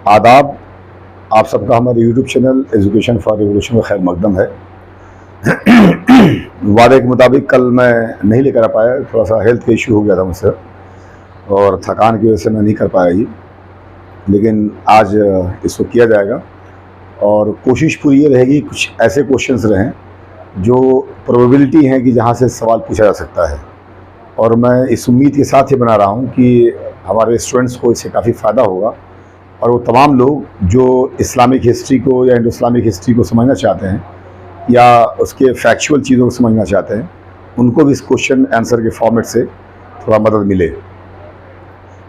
आदाब। आप सबका हमारे YouTube channel education for revolution में खैर मकदम है। वादे के मुताबिक कल मैं नहीं लेकर आ पाया, थोड़ा सा हेल्थ का इशू हो गया था मुझसे और थकान की वजह से मैं नहीं कर पाया ये, लेकिन आज इसको किया जाएगा और कोशिश पूरी ये रहेगी कुछ ऐसे क्वेश्चंस रहें जो प्रोबेबिलिटी हैं कि जहाँ से सवाल पूछा जा सकता है, और मैं इस उम्मीद के साथ ही बना रहा हूँ कि हमारे स्टूडेंट्स को इससे काफ़ी फ़ायदा होगा और वो तमाम लोग जो इस्लामिक हिस्ट्री को या इंडो इस्लामिक हिस्ट्री को समझना चाहते हैं या उसके फैक्चुअल चीज़ों को समझना चाहते हैं, उनको भी इस क्वेश्चन आंसर के फॉर्मेट से थोड़ा मदद मिले।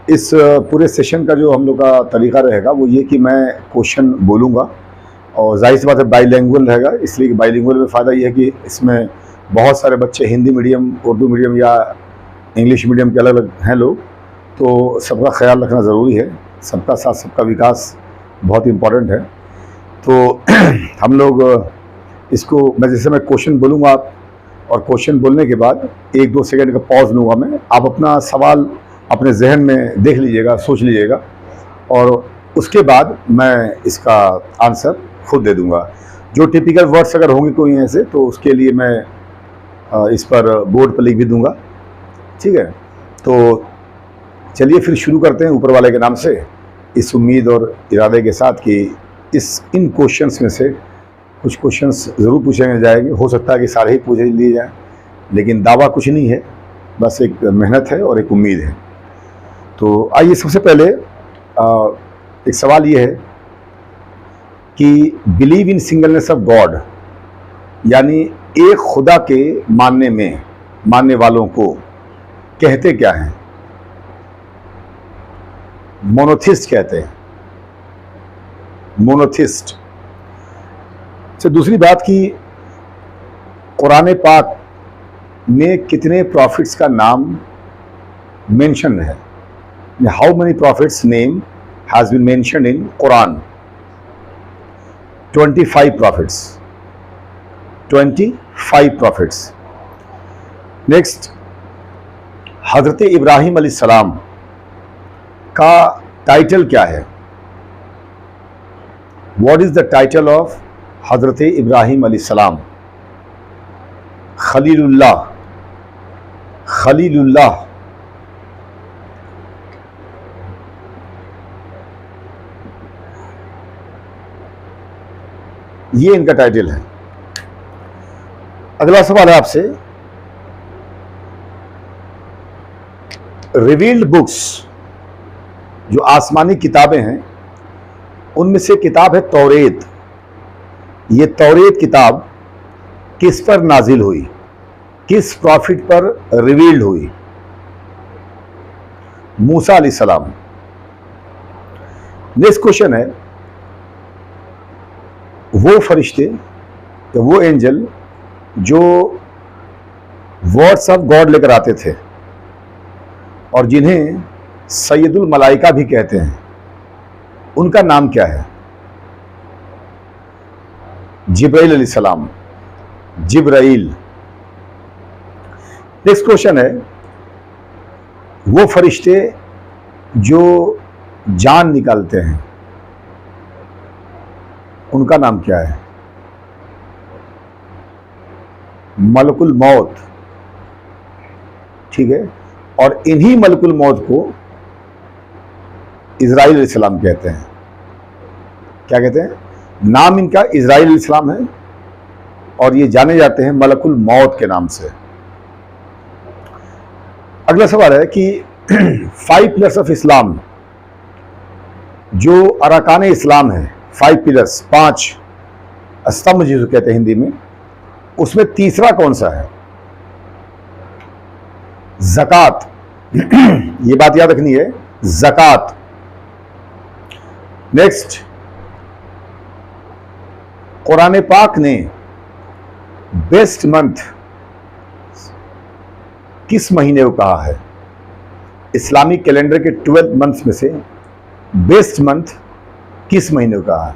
इस पूरे सेशन का जो हम लोग का तरीका रहेगा वो ये कि मैं क्वेश्चन बोलूँगा और जाहिर सी बात है बाईलिंगुअल रहेगा, इसलिए कि बाईलिंगुअल में फ़ायदा ये है कि इसमें बहुत सारे बच्चे हिंदी मीडियम, उर्दू मीडियम या इंग्लिश मीडियम के अलग अलग हैं लोग, तो सबका ख्याल रखना ज़रूरी है। सबका साथ सबका विकास बहुत इम्पॉर्टेंट है। तो हम लोग इसको मैं क्वेश्चन बोलूँगा और क्वेश्चन बोलने के बाद 1-2 सेकंड का पॉज लूँगा मैं, आप अपना सवाल अपने जहन में देख लीजिएगा, सोच लीजिएगा और उसके बाद मैं इसका आंसर खुद दे दूँगा। जो टिपिकल वर्ड्स अगर होंगे कोई ऐसे तो उसके लिए मैं इस पर बोर्ड पर लिख भी दूँगा, ठीक है। तो चलिए फिर शुरू करते हैं ऊपर वाले के नाम से, इस उम्मीद और इरादे के साथ कि इन क्वेश्चंस में से कुछ क्वेश्चंस ज़रूर पूछे जाएंगे। हो सकता है कि सारे ही पूछ लिए जाएं, लेकिन दावा कुछ नहीं है, बस एक मेहनत है और एक उम्मीद है। तो आइए सबसे पहले एक सवाल ये है कि believe in singleness of God, यानी एक खुदा के मानने वालों को कहते क्या हैं? मोनोथिस्ट कहते हैं, मोनोथिस्ट। से दूसरी बात कि कुरान पाक में कितने प्रॉफिट्स का नाम मेंशन है? How many prophets name has been mentioned in Quran? 25 prophets, 25 prophets. Next, Hazrat Ibrahim अलैहिस्सलाम का टाइटल क्या है? What is the title of Hazrat Ibrahim अलैहिस्सलाम? खलीलुल्लाह, खलीलुल्लाह। ये इनका टाइटल है। अगला सवाल है आपसे, रिवील्ड बुक्स जो आसमानी किताबें हैं उनमें से किताब है तौरेत। ये तौरेत किताब किस पर नाजिल हुई, किस प्रॉफिट पर रिवील्ड हुई? मूसा अलैहिस्सलाम। नेक्स्ट क्वेश्चन है, वो फरिश्ते या वो एंजल जो वर्ड्स ऑफ गॉड लेकर आते थे और जिन्हें सैयदुल मलाइका भी कहते हैं, उनका नाम क्या है? जिब्राइल अलैहिस्सलाम, जिब्राइल। नेक्स्ट क्वेश्चन है, वो फरिश्ते जो जान निकालते हैं उनका नाम क्या है? मलकुल मौत, ठीक है। और इन्हीं मलकुल मौत को इज़राइल अलैहिस्सलाम कहते हैं। क्या कहते हैं? नाम इनका इज़राइल अलैहिस्सलाम है और ये जाने जाते हैं मलकुल मौत के नाम से। अगला सवाल है कि 5 पिलर्स ऑफ इस्लाम, जो अरकान इस्लाम है, 5 पिलर्स, 5 स्तंभ जिसे कहते हैं हिंदी में, उसमें तीसरा कौन सा है? ज़कात। ये बात याद रखनी है, ज़कात। नेक्स्ट, कुरान पाक ने बेस्ट मंथ किस महीने को कहा है? इस्लामिक कैलेंडर के 12 मंथ्स में से बेस्ट मंथ किस महीने को कहा है?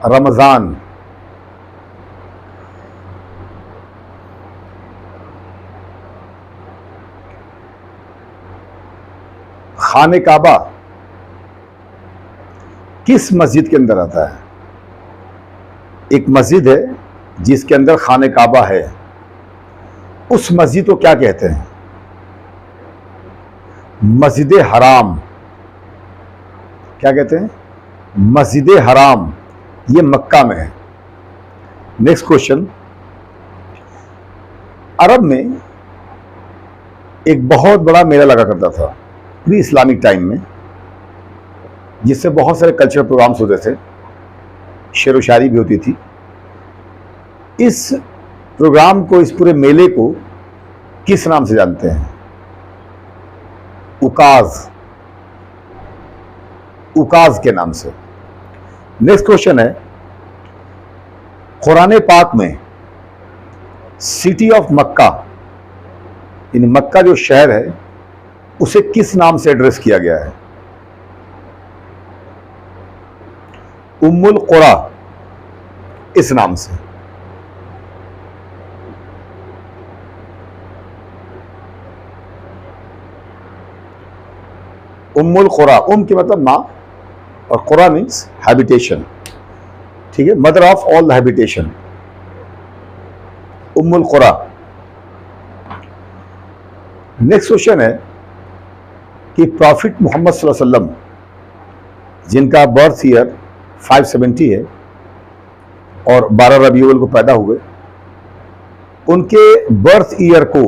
रमज़ान। खाने काबा किस मस्जिद के अंदर आता है? एक मस्जिद है जिसके अंदर खाने काबा है, उस मस्जिद को क्या कहते हैं? मस्जिद हराम। क्या कहते हैं? मस्जिद हराम। ये मक्का में है। नेक्स्ट क्वेश्चन, अरब में एक बहुत बड़ा मेला लगा करता था प्री इस्लामिक टाइम में, जिससे बहुत सारे कल्चरल प्रोग्राम्स होते थे, शेर व शायरी भी होती थी। इस प्रोग्राम को, इस पूरे मेले को किस नाम से जानते हैं? उकाज। उकाज के नाम से। नेक्स्ट क्वेश्चन है, कुरान पाक में सिटी ऑफ मक्का, यानी मक्का जो शहर है, उसे किस नाम से एड्रेस किया गया है? उम्मुल कुरा, इस नाम से। उम्मुल कुरा, उम की मतलब माँ और कुरा मीन्स हैबिटेशन, ठीक है, mother of all the habitation, उम्मुल कुरा। नेक्स्ट क्वेश्चन है कि प्रॉफिट मोहम्मद सल्लल्लाहु अलैहि वसल्लम, जिनका बर्थ ईयर 570 है और 12 रबीउल को पैदा हुए, उनके बर्थ ईयर को,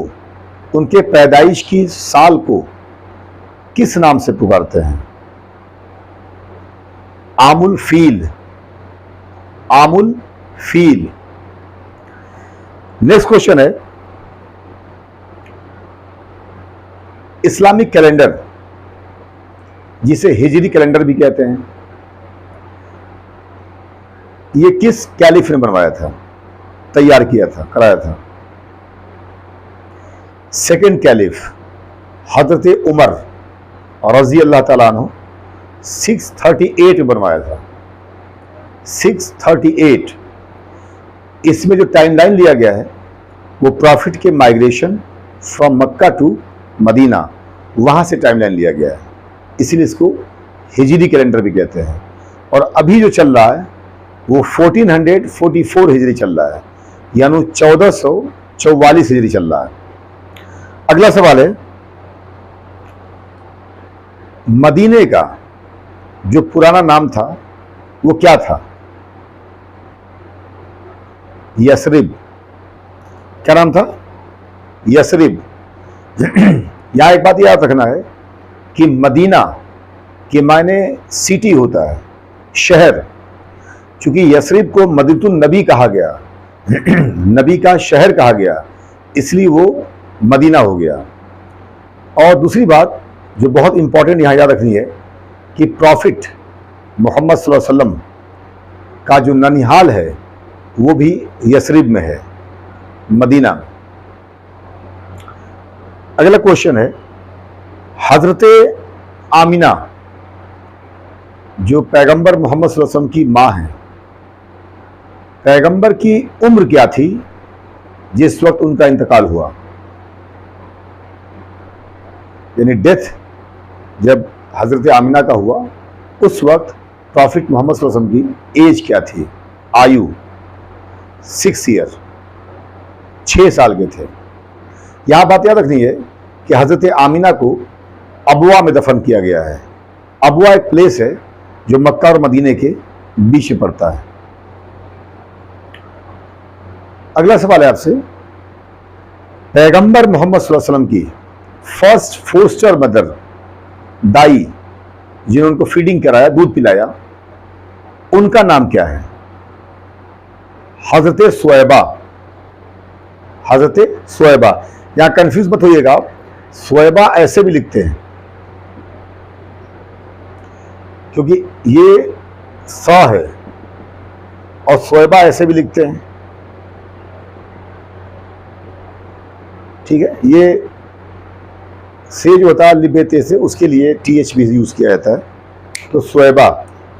उनके पैदाइश की साल को किस नाम से पुकारते हैं? आमुल फील। आमुल फील। नेक्स्ट क्वेश्चन है, इस्लामिक कैलेंडर, जिसे हिजरी कैलेंडर भी कहते हैं, ये किस कैलिफ ने बनवाया था, तैयार किया था, कराया था? सेकंड कैलिफ हजरत उमर रजी अल्लाह ताला अन्हु 638 में बनवाया था। 638। इसमें जो टाइमलाइन लिया गया है वो प्रॉफिट के migration from Mecca to Medina, वहां से टाइमलाइन लिया गया है, इसीलिए इसको हिजरी कैलेंडर भी कहते हैं। और अभी जो चल रहा है वो 1444 हिजरी चल रहा है, यानी 1444 हिजरी चल रहा है। अगला सवाल है, मदीने का जो पुराना नाम था वो क्या था? यसरिब। क्या नाम था? यसरिब। यहां एक बात याद रखना है कि मदीना के मायने सिटी होता है, शहर। चूंकि यसरिब को मदीनतुन नबी कहा गया, नबी का शहर कहा गया, इसलिए वो मदीना हो गया। और दूसरी बात जो बहुत इंपॉर्टेंट यहां याद रखनी है कि प्रॉफिट मोहम्मद सल्लल्लाहु अलैहि वसल्लम का जो ननिहाल है वो भी यसरिब में है, मदीना। अगला क्वेश्चन है, हजरत आमिना जो पैगंबर मोहम्मद सल्लल्लाहु अलैहि वसल्लम की माँ हैं, पैगंबर की उम्र क्या थी जिस वक्त उनका इंतकाल हुआ? यानी डेथ जब हजरत आमिना का हुआ, उस वक्त प्रॉफिट मोहम्मद सल्लल्लाहु अलैहि वसल्लम की एज क्या थी, आयु? 6 ईयर, 6 साल के थे। यहां बात याद रखनी है कि हजरत आमिना को अबवा में दफन किया गया है। अबवा एक प्लेस है जो मक्का और मदीने के बीच में पड़ता है। अगला सवाल है आपसे, पैगंबर मोहम्मद सल्लल्लाहु अलैहि वसल्लम की फर्स्ट फोस्टर मदर, दाई, जिन्होंने उनको फीडिंग कराया, दूध पिलाया, उनका नाम क्या है? हजरत सुएबा। हजरत सुएबा। यहां कंफ्यूज मत होइएगा, सुएबा ऐसे भी लिखते हैं क्योंकि ये सा है, और सुएबा ऐसे भी लिखते हैं, ठीक है। ये से जो होता है लिबेते से, उसके लिए TH भी यूज किया जाता है। तो सुएबा,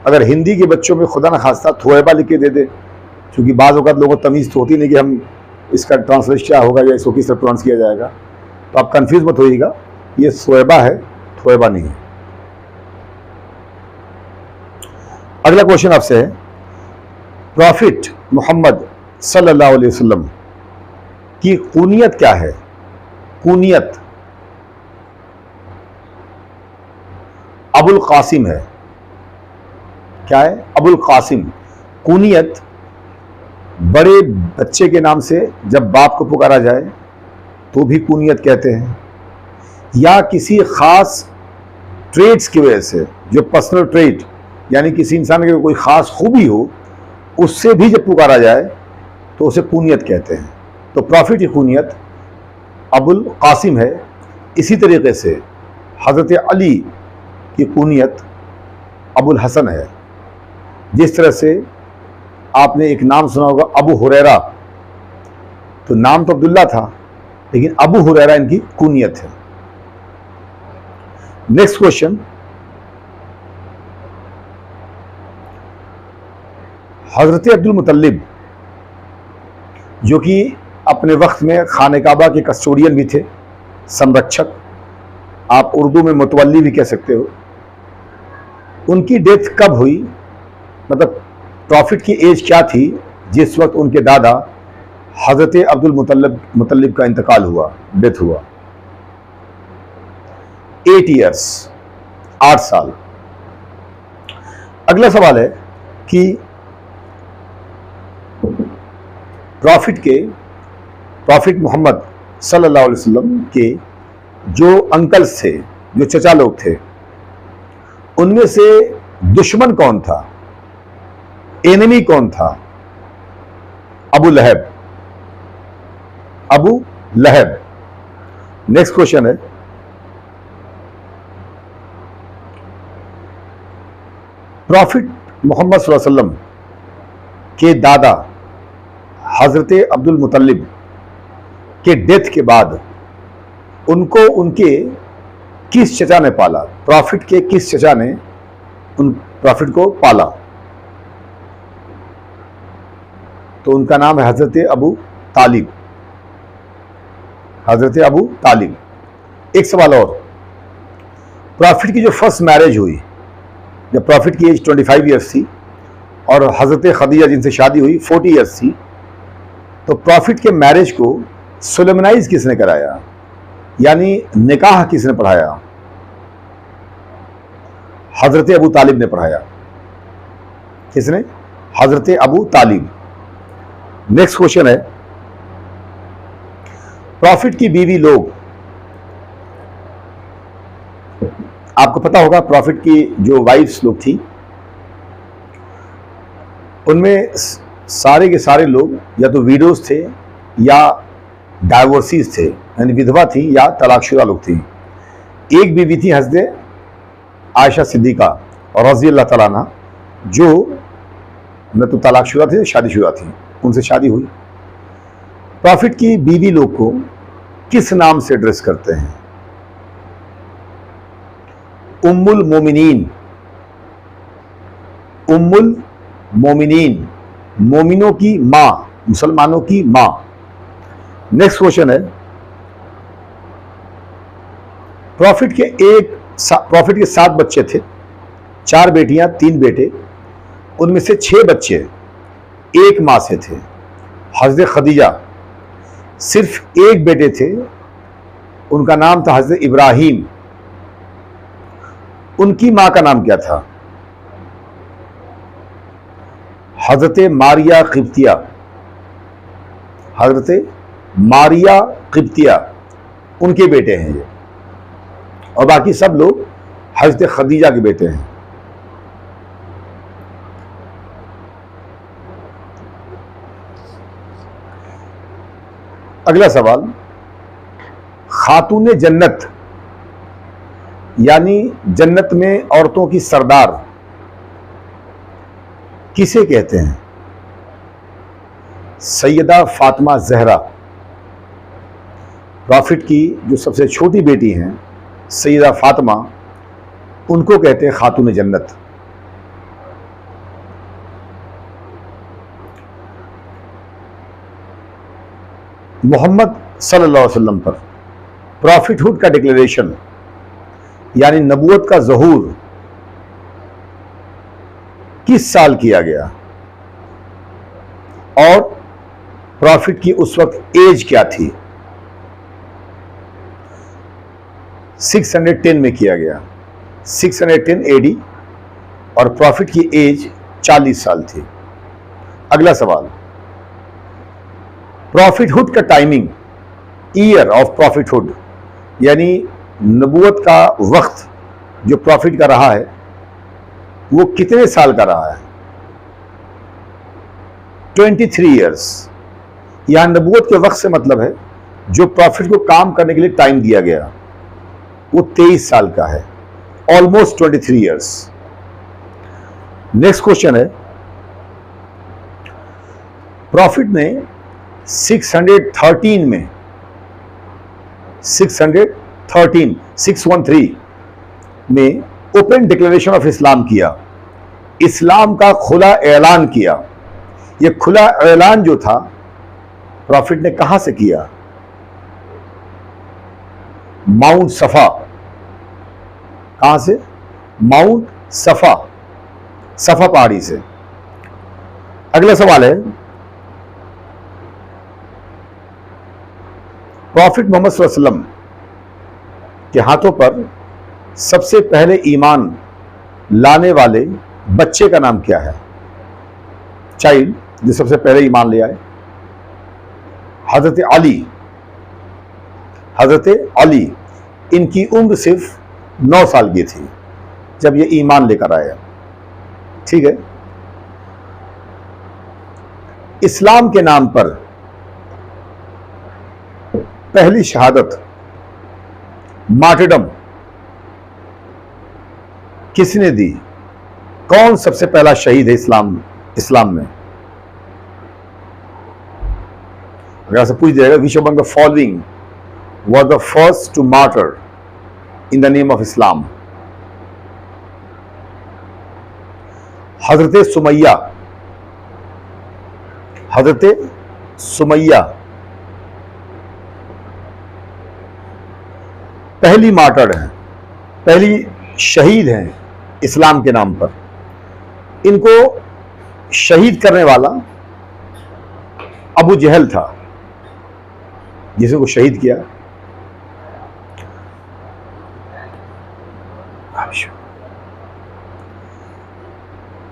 अगर हिंदी के बच्चों में खुदा न खास्ता थोएबा लिख के दे दे, क्योंकि बाज़ औक़ात लोगों को तमीज़ तो होती नहीं कि हम इसका ट्रांसलेशन क्या होगा या इसको किस तरह प्रोनाउंस किया जाएगा, तो आप कंफ्यूज मत होइएगा, ये सुएबा है, थोएबा नहीं है। अगला क्वेश्चन आपसे है, प्रॉफिट मोहम्मद सल्लल्लाहु अलैहि वसल्लम की कुनियत क्या है? कुनियत अबुल कासिम है। क्या है? अबुल कासिम। कुनियत बड़े बच्चे के नाम से जब बाप को पुकारा जाए तो भी कुनियत कहते हैं, या किसी खास ट्रेड्स की वजह से, जो पर्सनल ट्रेड यानी किसी इंसान की कोई खास खूबी हो, उससे भी जब पुकारा जाए तो उसे कुनियत कहते हैं। तो प्रॉफिट की कुनियत अबुल कासिम है। इसी तरीके से हज़रत अली की कुनियत अबुल हसन है। जिस तरह से आपने एक नाम सुना होगा अबू हुरैरा, तो नाम तो अब्दुल्ला था लेकिन अबू हुरैरा इनकी कुनियत है। नेक्स्ट क्वेश्चन, हजरत अब्दुल मुतल्लिब जो कि अपने वक्त में खाने काबा के कस्टोडियन भी थे, संरक्षक, आप उर्दू में मुतवल्ली भी कह सकते हो, उनकी डेथ कब हुई? मतलब प्रॉफिट की एज क्या थी जिस वक्त उनके दादा हजरत अब्दुल मुतल्लिब का इंतकाल हुआ, डेथ हुआ? 8 ईयर्स, 8 साल। अगला सवाल है कि प्रॉफिट मोहम्मद सल्लल्लाहु अलैहि वसल्लम के जो अंकल्स थे, जो चचा लोग थे, उनमें से दुश्मन कौन था? एनिमी कौन था? अबू लहब। अबू लहब। नेक्स्ट क्वेश्चन है, प्रॉफिट मोहम्मद सल्लल्लाहु अलैहि वसल्लम के दादा हजरत अब्दुल मुतल्लिब के डेथ के बाद उनको उनके किस चचा ने पाला? प्रॉफिट के किस चचा ने प्रॉफिट को पाला? तो उनका नाम है हजरत अबू तालिब। हजरत अबू तालिब। एक सवाल और, प्रॉफिट की जो फर्स्ट मैरिज हुई, जब प्रॉफिट की एज 25 ईयर्स थी और हजरत खदीजा जिनसे शादी हुई 40 ईयर्स थी, तो प्रॉफिट के मैरिज को सोलेमनाइज किसने कराया, यानी निकाह किसने पढ़ाया? हजरत अबू तालिब ने पढ़ाया। किसने? हजरत अबू तालिब। नेक्स्ट क्वेश्चन है, प्रॉफिट की बीवी लोग, आपको पता होगा प्रॉफिट की जो वाइफ्स लोग थी, उनमें सारे के सारे लोग या तो विडोज थे या डाइवोर्सीज थे, यानी विधवा थी या तलाकशुदा लोग थी। एक बीवी थी हजरत आयशा सिद्दीका और रज़ी अल्लाह तआला अन्हा, जो न तो तलाकशुदा थी, शादीशुदा थी, उनसे शादी हुई। प्रॉफिट की बीवी लोग को किस नाम से एड्रेस करते हैं? उम्मुल मोमिनीन। उम्मुल मोमिनीन, मोमिनों की मां, मुसलमानों की मां। नेक्स्ट क्वेश्चन है, प्रॉफिट के 7 बच्चे थे, 4 बेटियां 3 बेटे, उनमें से 6 बच्चे एक मां से थे। हजरत खदीजा सिर्फ एक बेटे थे, उनका नाम था हजरत इब्राहिम। उनकी मां का नाम क्या था? हजरत मारिया किब्तिया। हजरत मारिया किब्तिया उनके बेटे हैं ये, और बाकी सब लोग हजरत खदीजा के बेटे हैं। अगला सवाल, खातून जन्नत यानी जन्नत में औरतों की सरदार किसे कहते हैं? सैयदा फातिमा ज़हरा। प्रॉफिट की जो सबसे छोटी बेटी हैं सैयदा फातिमा, उनको कहते हैं खातून जन्नत। मोहम्मद सल्लल्लाहु अलैहि वसल्लम पर प्रॉफिटहुड का डिक्लेरेशन यानी नबूवत का ज़हूर किस साल किया गया और प्रॉफिट की उस वक्त एज क्या थी? 610 में किया गया, 610 एडी, और प्रॉफिट की एज 40 साल थी। अगला सवाल, प्रॉफिटहुड का टाइमिंग, ईयर ऑफ प्रॉफिटहुड, यानी नबूवत का वक्त जो प्रॉफिट का रहा है वो कितने साल का रहा है? 23 ईयर्स। यहां नबूवत के वक्त से मतलब है जो प्रॉफिट को काम करने के लिए टाइम दिया गया वो 23 साल का है, ऑलमोस्ट 23 ईयर्स। नेक्स्ट क्वेश्चन है, प्रॉफिट ने 613 में 613 में ओपन डिक्लेरेशन ऑफ इस्लाम किया, इस्लाम का खुला ऐलान किया। यह खुला ऐलान जो था प्रॉफिट ने कहां से किया? माउंट सफा। कहां से? माउंट सफा, सफा पहाड़ी से। अगला सवाल है, प्रॉफिट मोहम्मद सल्लल्लाहु अलैहि वसल्लम के हाथों पर सबसे पहले ईमान लाने वाले बच्चे का नाम क्या है? चाइल्ड जो सबसे पहले ईमान ले आए, हजरत अली। हजरत अली, इनकी उम्र सिर्फ 9 साल की थी जब ये ईमान लेकर आया। ठीक है। इस्लाम के नाम पर पहली शहादत, मार्टरडम, किसने दी? कौन सबसे पहला शहीद है इस्लाम में? अगर आपसे पूछ जाएगा which among the following was the first to martyr in the name of Islam? हजरत सुमैया। हजरत सुमैया पहली मार्टर हैं, पहली शहीद हैं इस्लाम के नाम पर। इनको शहीद करने वाला अबू जहल था जिसे को शहीद किया।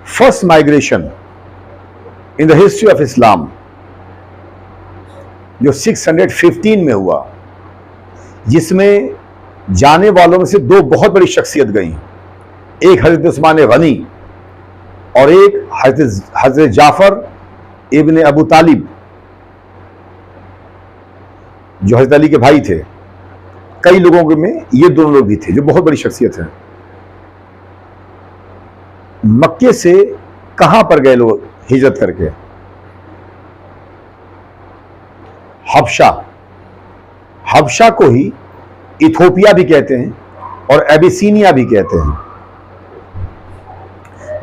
First migration in the history of Islam जो 615 में हुआ, जिसमें जाने वालों में से 2 बहुत बड़ी शख्सियत गई। एक हजरत उस्मान गनी और एक हजरत जाफर इब्न अबू तालिब जो हजरत अली के भाई थे। कई लोगों में ये दोनों लोग भी थे जो बहुत बड़ी शख्सियत हैं। मक्के से कहां पर गए लोग हिजरत करके? हबशा। हबशा को ही इथोपिया भी कहते हैं और एबिसीनिया भी कहते हैं।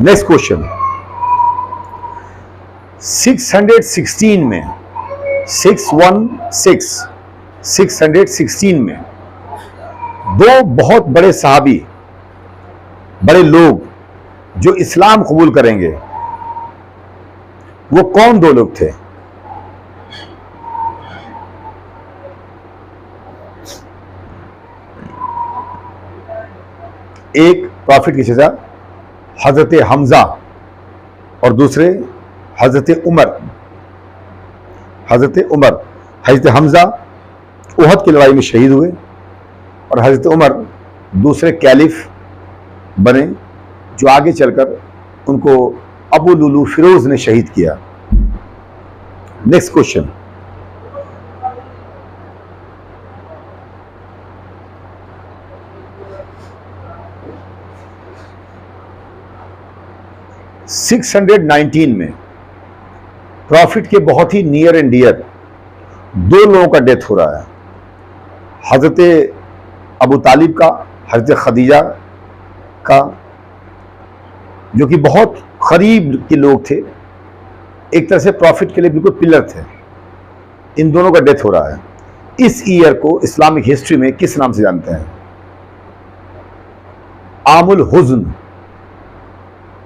नेक्स्ट क्वेश्चन, 616 में 616 में 2 बहुत बड़े सहाबी, बड़े लोग जो इस्लाम कबूल करेंगे, वो कौन 2 लोग थे? एक प्रॉफिट की चचा हजरत हमजा और दूसरे हजरत उमर। हजरत उमर, हजरत हमजा उहद की लड़ाई में शहीद हुए और हजरत उमर दूसरे कैलिफ बने जो आगे चलकर उनको अबू लुलू फिरोज ने शहीद किया। नेक्स्ट क्वेश्चन, $619 में प्रॉफिट के बहुत ही नियर एंड डियर 2 लोगों का डेथ हो रहा है। हजरत अबू तालिब का, हजरत खदीजा का, जो कि बहुत करीब के लोग थे, एक तरह से प्रॉफिट के लिए बिल्कुल पिलर थे। इन दोनों का डेथ हो रहा है। इस ईयर को इस्लामिक हिस्ट्री में किस नाम से जानते हैं? आमुल हुज़्न।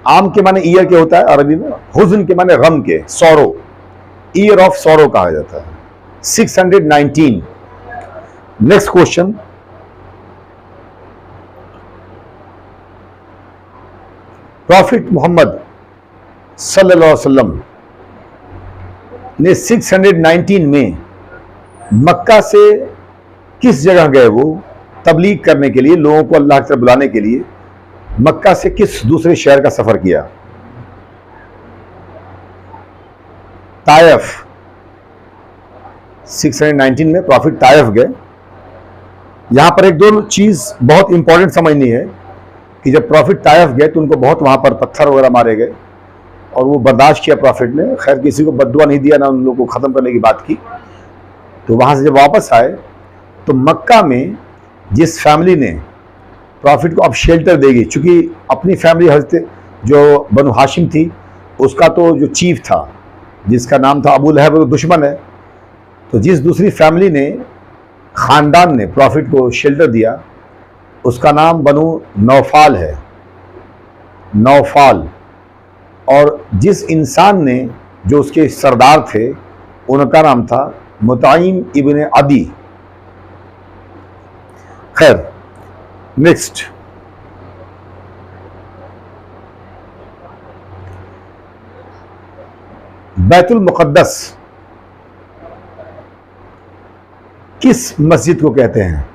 आम के माने ईयर के होता है अरबी में, हुज़्न के माने गम के, सौरो, ईयर ऑफ सौरो कहा जाता है। 619। नेक्स्ट क्वेश्चन, प्रॉफिट मोहम्मद सल्लल्लाहु अलैहि वसल्लम ने 619 में मक्का से किस जगह गए? वो तबलीग करने के लिए, लोगों को अल्लाह की तरफ बुलाने के लिए मक्का से किस दूसरे शहर का सफर किया? ताइफ। 619 में प्रॉफिट ताइफ गए। यहां पर एक दो चीज बहुत इंपॉर्टेंट समझनी है कि जब प्रॉफिट ताइफ गए तो उनको बहुत वहां पर पत्थर वगैरह मारे गए और वो बर्दाश्त किया प्रॉफिट ने। खैर किसी को बद्दुआ नहीं दिया, ना उन लोगों को ख़त्म करने की बात की। तो वहाँ से जब वापस आए तो मक्का में जिस फैमिली ने प्रॉफिट को अब शेल्टर देगी, चूँकि अपनी फैमिली हजरत जो बनु हाशिम थी उसका तो जो चीफ था जिसका नाम था अबू लहब, वो दुश्मन है। तो जिस दूसरी फैमिली ने, ख़ानदान ने प्रॉफिट को शेल्टर दिया उसका नाम बनु नौफाल है, नौफाल। और जिस इंसान ने, जो उसके सरदार थे, उनका नाम था मुताइम इब्न अदी। खैर नेक्स्ट, बैतुल मुक़द्दस किस मस्जिद को कहते हैं?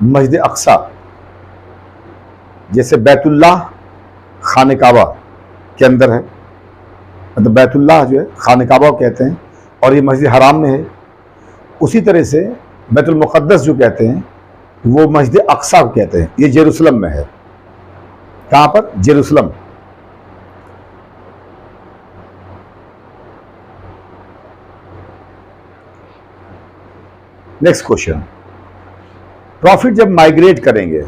मस्जिद अक्सा। जैसे बैतुल्लाह खाने काबा के अंदर है, मतलब बैतुल्लाह जो है खाने काबा को कहते हैं और ये मस्जिद हराम में है। उसी तरह से बैतुल मुक़द्दस जो कहते हैं वो मस्जिद अक्सा को कहते हैं। ये जेरूसलम में है। कहाँ पर? जेरूसलम। नेक्स्ट क्वेश्चन, प्रॉफिट जब माइग्रेट करेंगे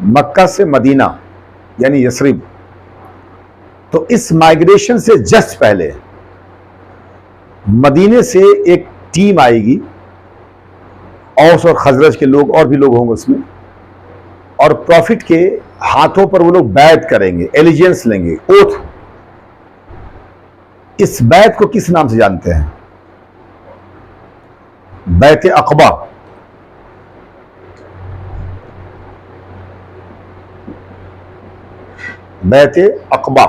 मक्का से मदीना यानी यसरिब, तो इस माइग्रेशन से जस्ट पहले मदीने से एक टीम आएगी, औस और खजरज के लोग और भी लोग होंगे उसमें, और प्रॉफिट के हाथों पर वो लोग बैत करेंगे, एलिजेंस लेंगे, ओथ। इस बैत को किस नाम से जानते हैं? बैत अक़बा। बैत अक़बा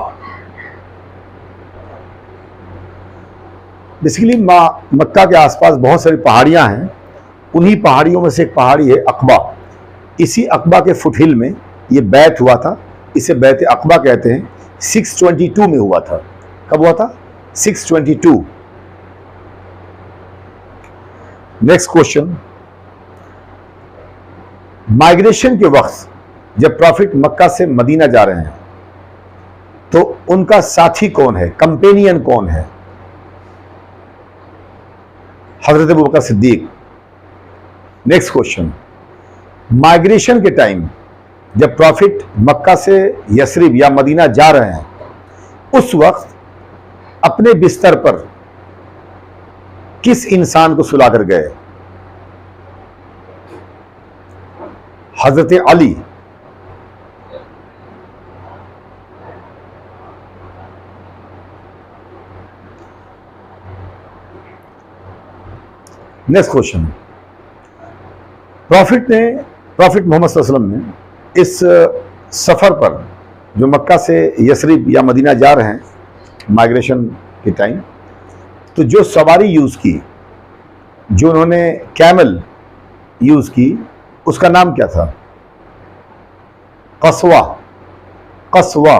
बेसिकली मक्का के आसपास बहुत सारी पहाड़ियां हैं, उन्हीं पहाड़ियों में से एक पहाड़ी है अक़बा। इसी अक़बा के फुटहिल में ये बैत हुआ था, इसे बैत अक़बा कहते हैं। 622 में हुआ था। कब हुआ था? 622। नेक्स्ट क्वेश्चन, माइग्रेशन के वक्त जब प्रॉफिट मक्का से मदीना जा रहे हैं तो उनका साथी कौन है, कंपेनियन कौन है? हजरत अबू बकर सिद्दीक। नेक्स्ट क्वेश्चन, माइग्रेशन के टाइम जब प्रॉफिट मक्का से यसरिब या मदीना जा रहे हैं उस वक्त अपने बिस्तर पर किस इंसान को सुलाकर गए? Hazrat Ali. Next question, prophet Mohammed सल्लल्लाहु अलैहि वसल्लम ने इस सफ़र पर जो मक्का से यसरिब या मदीना जा रहे हैं माइग्रेशन के टाइम, तो जो सवारी यूज़ की, जो उन्होंने कैमल यूज़ की, उसका नाम क्या था? कस्वा। कस्वा।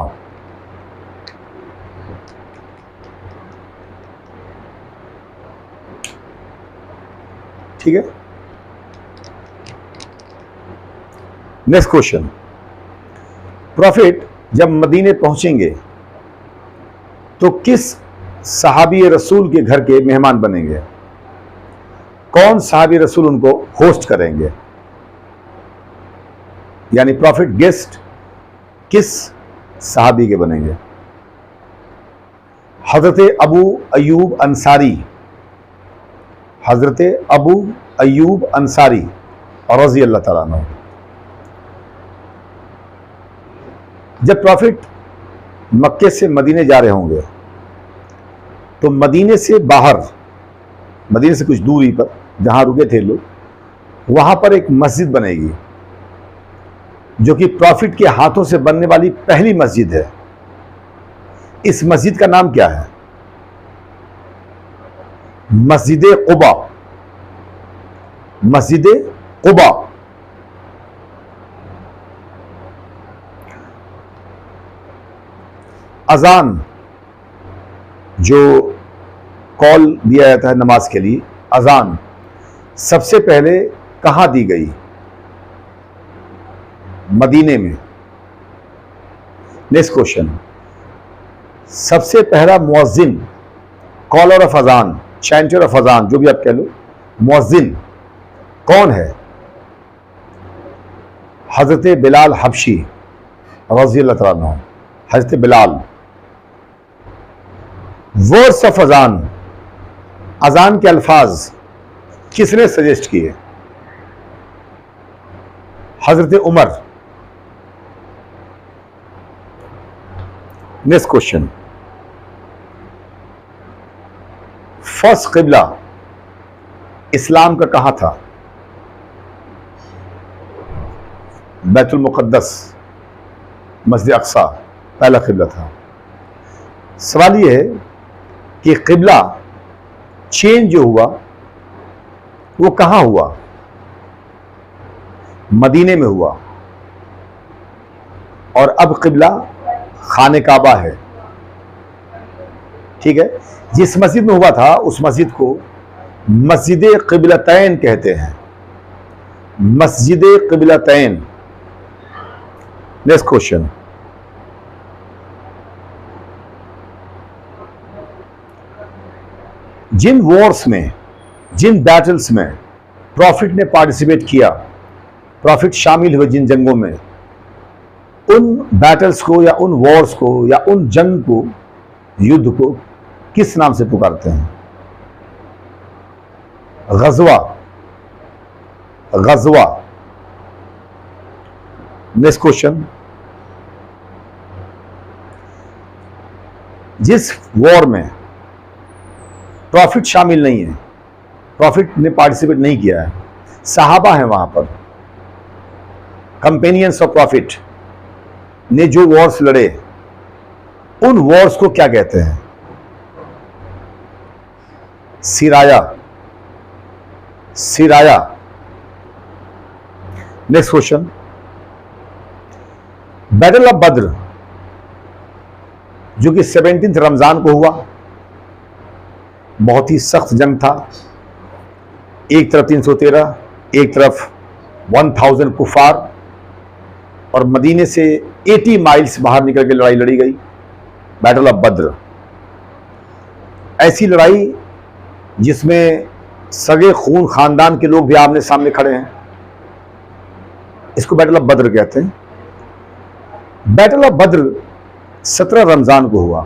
ठीक है। नेक्स्ट क्वेश्चन, प्रॉफिट जब मदीने पहुंचेंगे तो किस सहाबी रसूल के घर के मेहमान बनेंगे? कौन सहाबी रसूल उनको होस्ट करेंगे? यानी प्रॉफिट गेस्ट किस सहाबी के बनेंगे? हजरत अबू अयूब अंसारी। हजरत अबू अयूब अंसारी रज़ी अल्लाह ताला अन्हु। जब प्रॉफिट मक्के से मदीने जा रहे होंगे तो मदीने से बाहर, मदीने से कुछ दूरी पर जहां रुके थे लोग, वहां पर एक मस्जिद बनेगी जो कि प्रॉफिट के हाथों से बनने वाली पहली मस्जिद है। इस मस्जिद का नाम क्या है? मस्जिद कुबा। मस्जिद कुबा। अजान जो कॉल दिया जाता है नमाज के लिए, अजान सबसे पहले कहां दी गई? मदीने में। नेक्स्ट क्वेश्चन, सबसे पहला मुअज्जिन, कॉलर ऑफ अजान, चैंटर ऑफ अजान, जो भी आप कह लो, मुअज्जिन कौन है? हजरत बिलाल हबशी रज़ी अल्लाह तआला अन्हु, हजरत बिलाल। वर्ड्स ऑफ अजान, अजान के अल्फाज किसने सजेस्ट किए? हजरत उमर। नेक्स्ट क्वेश्चन, फर्स्ट किबला इस्लाम का कहां था? बैतुल मुक़द्दस, मस्जिद अक्सा पहला किबला था। सवाल यह है कि किबला चेंज जो हुआ वो कहां हुआ? मदीने में हुआ, और अब किबला खाने काबा है। ठीक है, जिस मस्जिद में हुआ था उस मस्जिद को मस्जिद क़िबलतैन कहते हैं, मस्जिद क़िबलतैन। नेक्स्ट क्वेश्चन, जिन वॉर्स में, जिन बैटल्स में प्रॉफिट ने पार्टिसिपेट किया, प्रॉफिट शामिल हुए जिन जंगों में, उन बैटल्स को या उन वॉर्स को या उन जंग को, युद्ध को किस नाम से पुकारते हैं? गज़वा। गज़वा। नेक्स्ट क्वेश्चन, जिस वॉर में प्रॉफिट शामिल नहीं है, प्रॉफिट ने पार्टिसिपेट नहीं किया है, सहाबा है वहां पर, कंपेनियंस ऑफ प्रॉफिट ने जो वॉर्स लड़े, उन वॉर्स को क्या कहते हैं? सिराया। सिराया। Next question, battle of Badr जो कि 17 रमजान को हुआ, बहुत ही सख्त जंग था। एक तरफ 313, एक तरफ 1000 कुफार, और मदीने से 80 माइल्स बाहर निकल के लड़ाई लड़ी गई, बैटल ऑफ बद्र। ऐसी लड़ाई जिसमें सगे खून खानदान के लोग भी आमने सामने खड़े हैं, इसको बैटल ऑफ बद्र कहते हैं। बैटल ऑफ बद्र 17 रमजान को हुआ।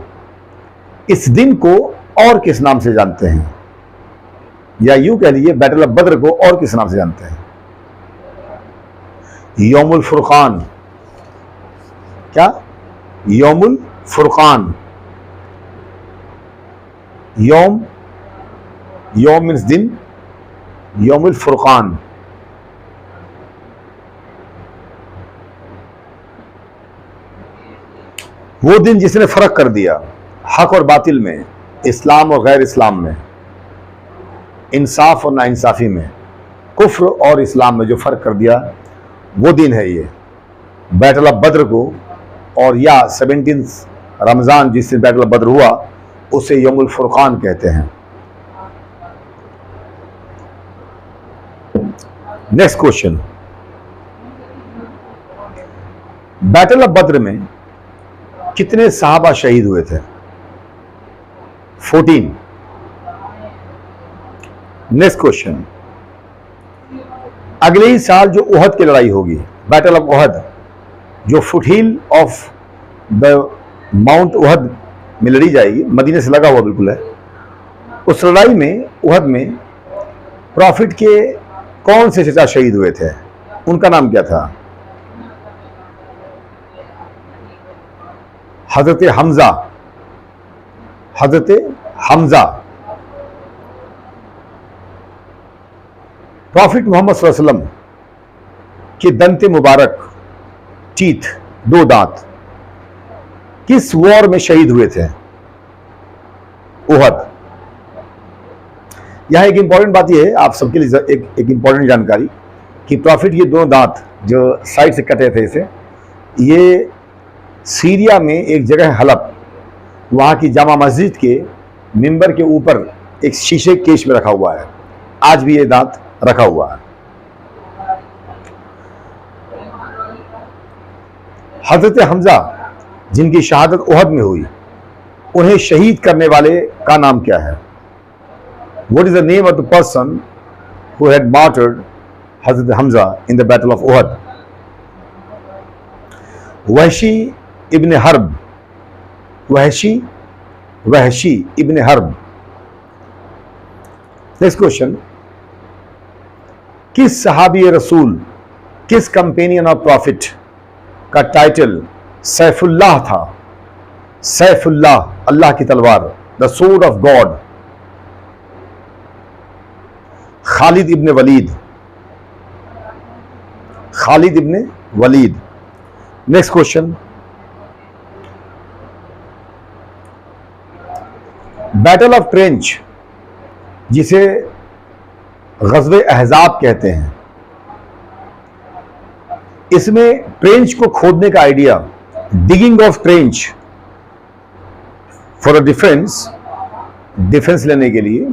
इस दिन को और किस नाम से जानते हैं? या यूं कह लीजिए, बैटल ऑफ बद्र को और किस नाम से जानते हैं? यौमुल फुरकान। क्या? यौमुल फुरकान। यौम, यौम मीन्स दिन, यौमुल फुरकान। वो दिन जिसने फर्क कर दिया हक और बातिल में, इस्लाम और गैर इस्लाम में, इंसाफ और नाइंसाफी में, कुफ्र और इस्लाम में जो फर्क कर दिया, वो दिन है ये बैटल ऑफ बद्र को। और या 17 रमजान जिस दिन बैटल ऑफ बद्र हुआ, उसे यौमुल फुरकान कहते हैं। Next question, battle of Badr में कितने सहाबा शहीद हुए थे? 14। नेक्स्ट क्वेश्चन, अगले ही साल जो उहद की लड़ाई होगी, बैटल ऑफ उहद, जो फुटहिल ऑफ द माउंट उहद में लड़ी जाएगी, मदीने से लगा हुआ बिल्कुल है, उस लड़ाई में, उहद में, प्रॉफिट के कौन से चचा शहीद हुए थे? उनका नाम क्या था? हजरत हमजा, हजरत हमजा प्रॉफिट मोहम्मद सल्लल्लाहु अलैहि वसल्लम के दंते मुबारक, टीथ, 2 दांत, किस वॉर में शहीद हुए थे? उहद। यहां एक इंपॉर्टेंट बात यह है आप सबके लिए, एक इंपॉर्टेंट जानकारी कि प्रॉफिट ये 2 दांत जो साइड से कटे थे इसे, ये सीरिया में एक जगह है हलब, वहाँ की जामा मस्जिद के मिंबर के ऊपर एक शीशे केश में रखा हुआ है। आज भी ये दांत रखा हुआ है। हजरत हमजा जिनकी शहादत उहद में हुई, उन्हें शहीद करने वाले का नाम क्या है? What is the name of the person who had martyred Hazrat Hamza in the Battle of Uhud? वहशी इब्न हर्ब, वहशी इब्न हर्ब। नेक्स्ट क्वेश्चन, किस सहाबी रसूल, किस कंपेनियन ऑफ प्रॉफिट का टाइटल सैफुल्लाह था? सैफुल्लाह, अल्लाह की तलवार, द सोर्ड ऑफ गॉड। खालिद इब्न वलीद, खालिद इब्न वलीद। Next question, battle of trench जिसे ग़ज़वे अहज़ाब कहते हैं, इसमें ट्रेंच को खोदने का idea, digging of trench for a defence लेने के लिए,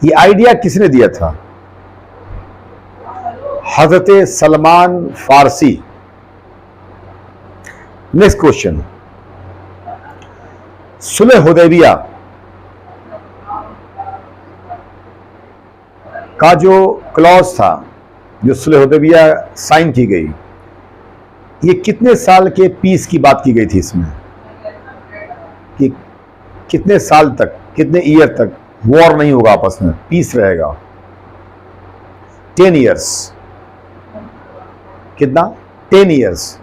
ये आइडिया किसने दिया था? हजरत सलमान फारसी। नेक्स्ट क्वेश्चन, सुलह हुदैबिया का जो क्लॉज था, जो सुलह हुदैबिया साइन की गई, ये कितने साल के पीस की बात की गई थी इसमें? कि कितने साल तक, कितने ईयर तक वॉर नहीं होगा आपस में, पीस रहेगा? 10 ईयर्स। कितना? 10 ईयर्स।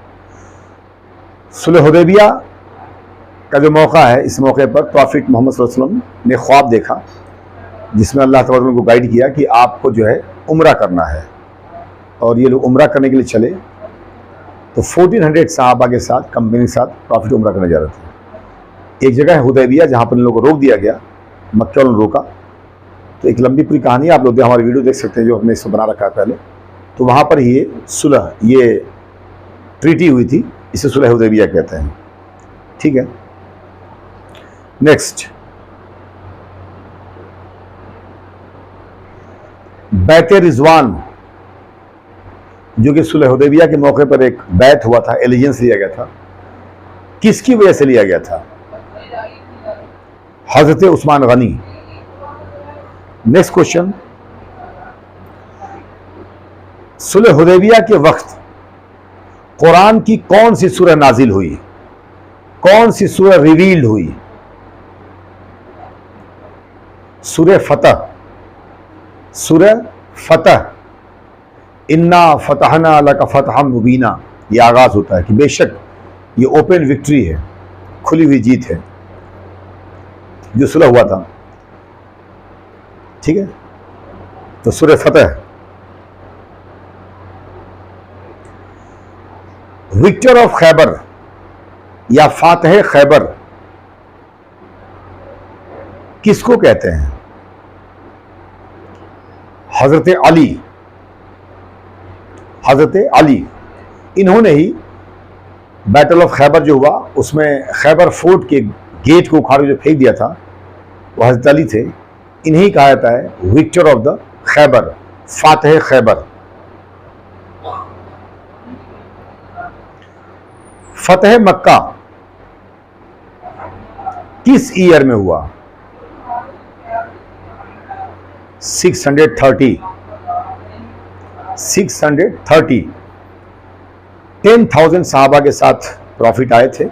सुलह हुदैबिया का जो मौका है, इस मौके पर प्रॉफिट मोहम्मद सल्लल्लाहु अलैहि वसल्लम ने ख्वाब देखा जिसमें अल्लाह तआला उनको गाइड किया कि आपको जो है उम्रा करना है, और ये लोग उम्रा करने के लिए चले। तो 1400 सहाबा के साथ, कंपनी के साथ प्रॉफिट उम्रा करने जा रहे थे। एक जगह है हुदैबिया जहाँ पर इन लोगों को रोक दिया गया, मक्के वालों ने रोका। तो एक लंबी पूरी कहानी, आप लोग हमारी वीडियो देख सकते हैं जो हमने इसको बना रखा है पहले। तो वहाँ पर ये सुलह, ये ट्रीटी हुई थी, इसे सुलह हुदैबिया कहते हैं। ठीक है, नेक्स्ट, बैत रिजवान जो कि सुलह हुदैबिया के मौके पर एक बैत हुआ था, एलिजेंस लिया गया था, किसकी वजह से लिया गया था? हजरत उस्मान गनी। नेक्स्ट क्वेश्चन, सुलह हुदैबिया के वक्त कुरान की कौन सी सूरह नाजिल हुई? कौन सी सूरह रिवील्ड हुई? सूरह फतह, सूरह फतह। इन्ना फतहना लका फतहम मुबीना, ये आगाज होता है कि बेशक ये ओपन विक्ट्री है, खुली हुई जीत है, जो सुलह हुआ था। ठीक है, तो सूरह फतह। विक्टर ऑफ खैबर या फातह खैबर किसको कहते हैं? हजरत अली, हजरत अली। इन्होंने ही बैटल ऑफ खैबर जो हुआ, उसमें खैबर फोर्ट के गेट को उखाड़ के जो फेंक दिया था, वो हजरत अली थे। इन्हीं कहा जाता है विक्टर ऑफ द खैबर, फातह खैबर। फतेह मक्का किस ईयर में हुआ? 630। 10,000 साहबा के साथ प्रॉफिट आए थे,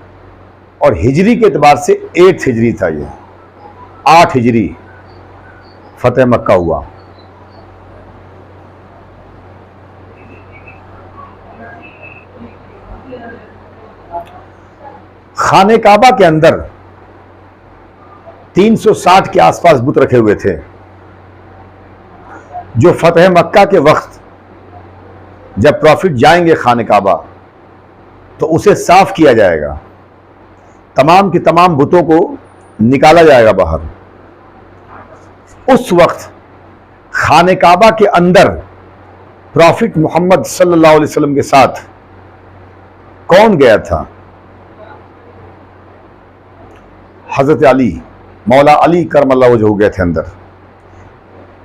और हिजरी के एतबार से 8 हिजरी था, ये 8 हिजरी फतेह मक्का हुआ। खाने काबा के अंदर 360 के आसपास बुत रखे हुए थे, जो फतेह मक्का के वक्त जब प्रॉफिट जाएंगे खाने काबा तो उसे साफ किया जाएगा, तमाम के तमाम बुतों को निकाला जाएगा बाहर। उस वक्त खाने काबा के अंदर प्रॉफिट मोहम्मद सल्लल्लाहु अलैहि वसल्लम के साथ कौन गया था? हजरत अली, मौला अली करमल्लाहु वजहू गए थे अंदर।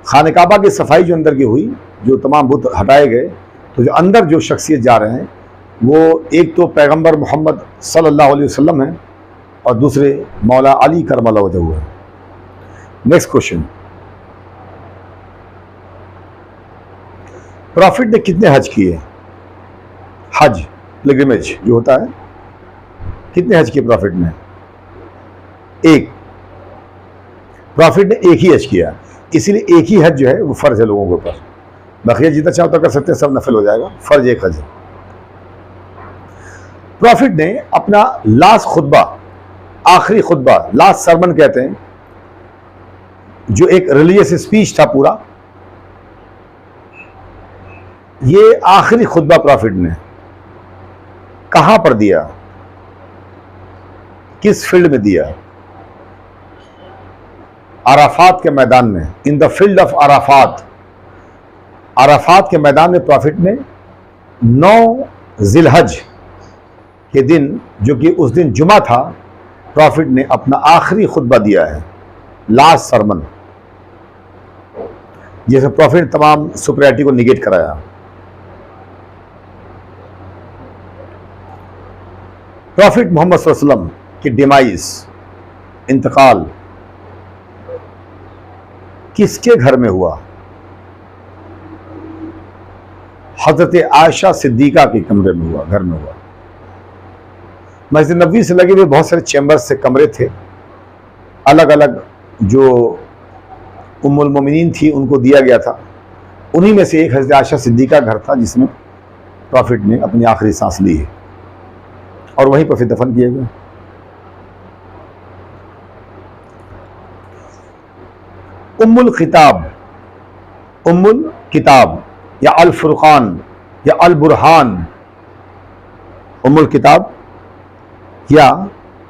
खाने काबा की सफाई जो अंदर की हुई, जो तमाम बुत हटाए गए, तो जो अंदर जो शख्सियत जा रहे हैं वो एक तो पैगंबर मोहम्मद सल्लल्लाहु अलैहि वसल्लम है और दूसरे मौला अली करमल्लाहु वजहू है। नेक्स्ट क्वेश्चन, प्रॉफिट ने कितने हज किए? हज पिलग्रिमेज जो होता है, कितने हज किए प्रॉफिट ने? एक। प्रॉफिट ने एक ही हज किया, इसीलिए एक ही हज जो है वो फर्ज है लोगों के ऊपर। बकिया जितना चाहो तो कर सकते हैं, सब नफिल हो जाएगा, फर्ज एक हज है। प्रॉफिट ने अपना लास्ट खुतबा, आखिरी खुतबा, लास्ट सरमन कहते हैं, जो एक रिलीजियस स्पीच था पूरा, ये आखिरी खुतबा प्रॉफिट ने कहां पर दिया, किस फील्ड में दिया? अराफात के मैदान में, in the field of Arafat. Arafat के मैदान में प्रॉफिट ने 9 जिलहज के दिन, जो कि उस दिन जुमा था, प्रॉफिट ने अपना आखिरी खुतबा दिया है, लास्ट सरमन। जैसे प्रॉफिट ने तमाम सुपरियरिटी को निगेट कराया। प्रॉफिट मोहम्मद सल्लल्लाहु अलैहि वसल्लम की डिमाइज, इंतकाल किसके घर में हुआ? हजरत आयशा सिद्दीका के कमरे में हुआ, घर में हुआ। मस्जिद नबवी से लगे हुए बहुत सारे चैम्बर्स से कमरे थे, अलग अलग जो उम्मुल मोमिनीन थी उनको दिया गया था। उन्हीं में से एक हजरत आयशा सिद्दीका घर था जिसमें प्रॉफिट ने अपनी आखिरी सांस ली है और वहीं पर फिर दफन किया गया। उम्मुल खिताब, उम्मुल किताब या अल फुरकान या अल बुरहान, उम्मुल किताब या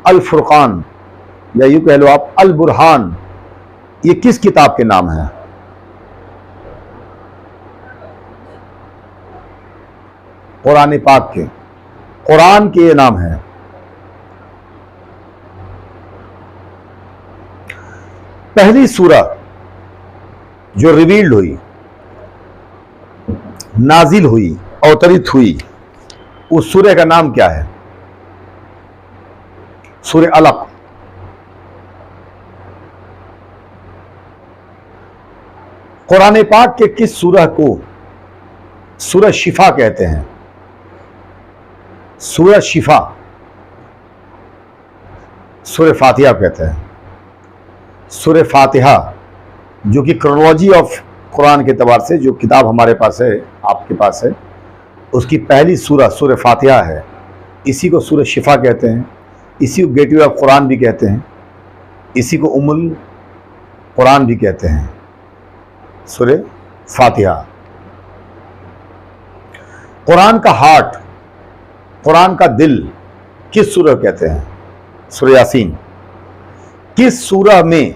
अल फुरकान या यूं कह लो आप अल बुरहान, ये किस किताब के नाम है? कुरान पाक के, कुरान के ये नाम है। पहली सूरह जो रिवील्ड हुई, नाजिल हुई, अवतरित हुई, उस सूरह का नाम क्या है? सूरह अलक। कुरान पाक के किस सूरह को सूरह शिफा कहते हैं? सूरह शिफा, सूरह फातिहा कहते हैं। सूरह फातिहा जो कि क्रोनोलॉजी ऑफ कुरान के एतबार से जो किताब हमारे पास है, आपके पास है, उसकी पहली सूरह सूरह फातिहा है। इसी को सूरह शिफा कहते हैं, इसी को गेटवे ऑफ कुरान भी कहते हैं, इसी को उम्मुल कुरान भी कहते हैं, सूरह फातिहा। कुरान का हार्ट, कुरान का दिल किस सूरह कहते हैं? सूरह यासीन। किस सूरह में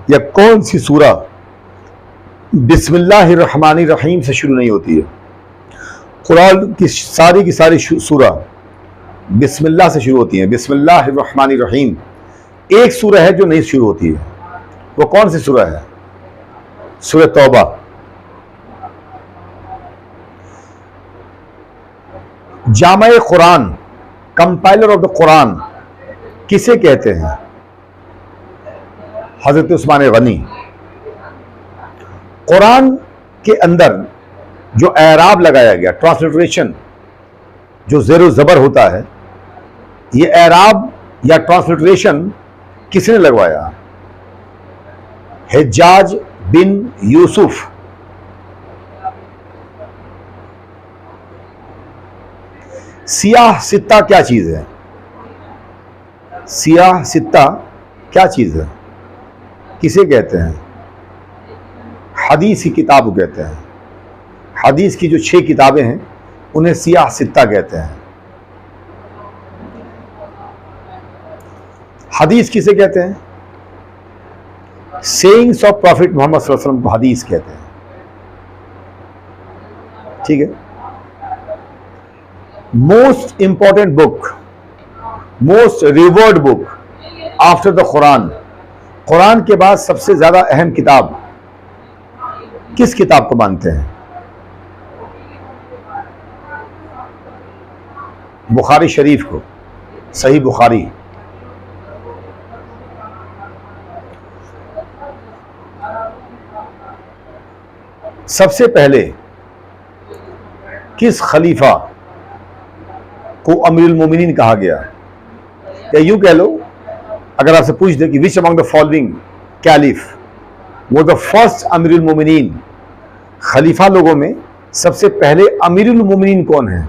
या कौन सी सूरह बिस्मिल्लाहिर्रहमानिर्रहीम से शुरू नहीं होती है? कुरान की सारी सूरह बिस्मिल्लाह से शुरू होती हैं, बिस्मिल्लाहिर्रहमानिर्रहीम। एक सूरह है जो नहीं शुरू होती है, वो कौन सी सूरह है? सूरह तौबा। Jama Quran, compiler of the Quran किसे कहते हैं? हजरत उस्मान गनी। कुरान के अंदर जो एराब लगाया गया, ट्रांसलिटरेशन, जो ज़ेरो ज़बर होता है, ये एराब या ट्रांसलिटरेशन किसने लगवाया? हिज्जाज बिन यूसुफ। सियाह सित्ता क्या चीज है? सियाह सित्ता क्या चीज़ है, किसे कहते हैं? हदीस की किताब को कहते हैं। हदीस की जो 6 किताबें हैं उन्हें सियाह सित्ता कहते हैं। हदीस किसे कहते हैं? सेइंग्स ऑफ प्रॉफिट मोहम्मद सल्लल्लाहु अलैहि वसल्लम को हदीस कहते हैं। ठीक है। Most important book, most revered book after the Quran, Quran के बाद सबसे ज्यादा अहम किताब किस किताब को मानते हैं? बुखारी शरीफ को, सही बुखारी। सबसे पहले किस खलीफा को अमीरुल मोमिनीन कहा गया? या यूं कह लो, अगर आपसे पूछ दे कि which among the following caliph वो द फर्स्ट अमीरुल मोमिनीन, खलीफा लोगों में सबसे पहले अमीरुल मोमिनीन कौन है?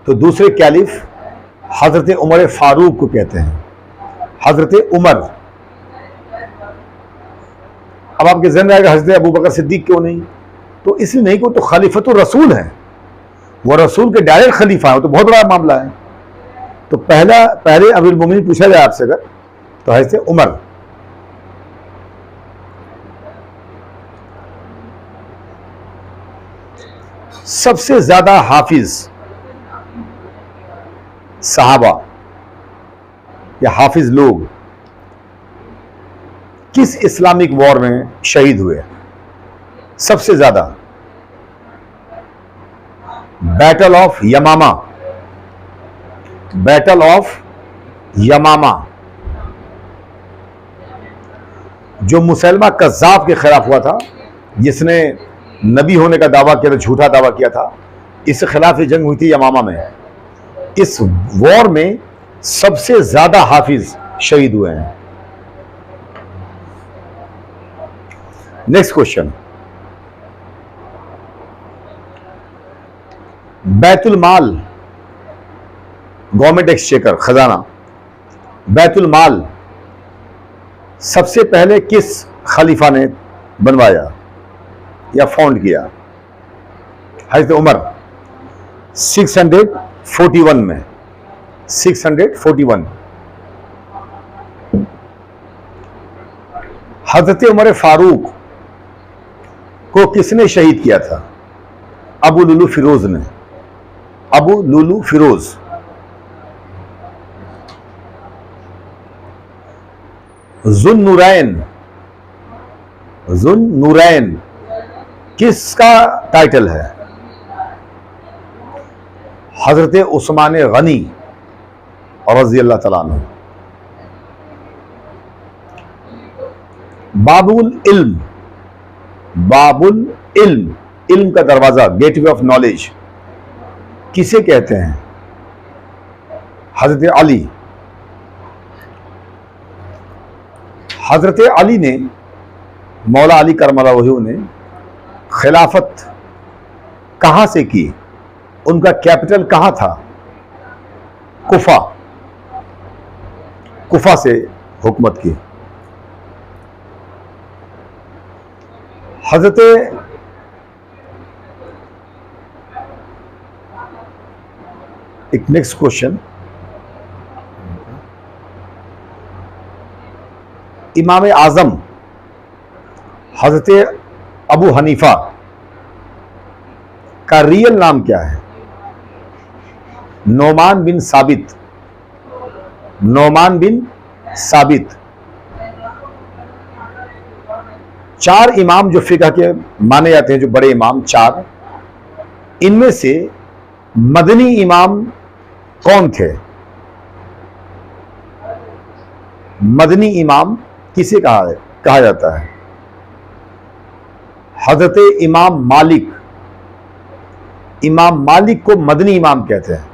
तो दूसरे कैलिफ हजरत उमर फारूक को कहते हैं। हजरत उमर। अब आपके ज़हन में आएगा हजरत अबू बकर सिद्दीक क्यों नहीं? तो इसलिए नहीं को तो खलीफत रसूल है, वो रसूल के डायरेक्ट खलीफा है, तो बहुत बड़ा मामला है। तो पहले अमीरुल मोमिनीन पूछा जाए आपसे अगर, तो हजरत उमर। सबसे ज्यादा हाफिज सहाबा या हाफिज लोग किस इस्लामिक वॉर में शहीद हुए? सबसे ज्यादा battle of Yamama, battle of यमामा जो मुसलमा कज़्ज़ाब के खिलाफ हुआ था, जिसने नबी होने का दावा किया था, झूठा दावा किया था, इसके खिलाफ ये जंग हुई थी यमामा में। इस वॉर में सबसे ज्यादा हाफिज शहीद हुए हैं। नेक्स्ट क्वेश्चन, बैतुल माल, गवर्नमेंट एक्सचेकर, खजाना, बैतुल माल सबसे पहले किस खलीफा ने बनवाया या फाउंड किया? हजरत उमर 641 में, 641। हजरत उमर फारूक को किसने शहीद किया था? अबू लुलू फिरोज ने, अबू लुलू फिरोज। जुन्नुरैन, जुन्नुरैन किसका टाइटल है? हजरत उस्मान गनी और रज़ी अल्लाह तआला अन्हु। बाबुल इल्म, बाबुल इल्म, इल्म का दरवाजा, गेटवे ऑफ नॉलेज किसे कहते हैं? हजरत अली। हजरत अली ने, मौला अली करमल्लाहु वजहहू ने खिलाफत कहां से की? उनका कैपिटल कहां था? कुफा, कुफा से हुकूमत की। हजरत एक नेक्स्ट क्वेश्चन, इमाम आजम हजरत अबू हनीफा का रियल नाम क्या है? नोमान बिन साबित, नोमान बिन साबित। 4 इमाम जो फिक़ह के माने जाते हैं, जो बड़े इमाम 4, इनमें से मदनी इमाम कौन थे? मदनी इमाम किसे कहा जाता है? हजरत इमाम मालिक, इमाम मालिक को मदनी इमाम कहते हैं।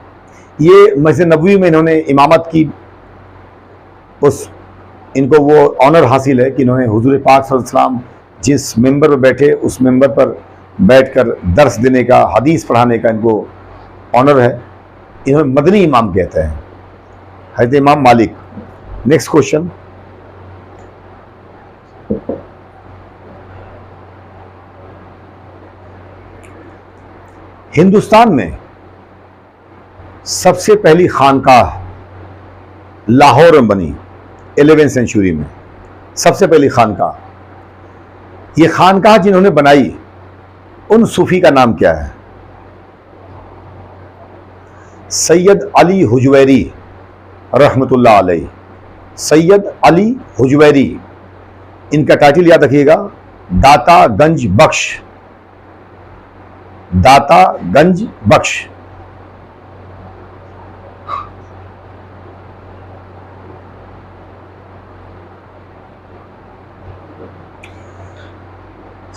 ये मस्जिद नबवी में इन्होंने इमामत की, इनको वो ऑनर हासिल है कि इन्होंने हुजूर पाक सल्लल्लाहु अलैहि वसल्लम जिस मेंबर पर बैठे उस मेंबर पर बैठकर दर्स देने का, हदीस पढ़ाने का इनको ऑनर है। इन्होंने मदनी इमाम कहते हैं। हज़रत इमाम मालिक। नेक्स्ट क्वेश्चन, हिंदुस्तान में सबसे पहली खानकाह लाहौर में बनी 11वीं सेंचुरी में, सबसे पहली खानकाह। ये खानकाह जिन्होंने बनाई उन सूफी का नाम क्या है? सैयद अली हुजवैरी रहमतुल्लाह अलैह। सैयद अली हुजवैरी, इनका टाइटल याद रखिएगा, दाता गंज बख्श। दाता गंज बख्श।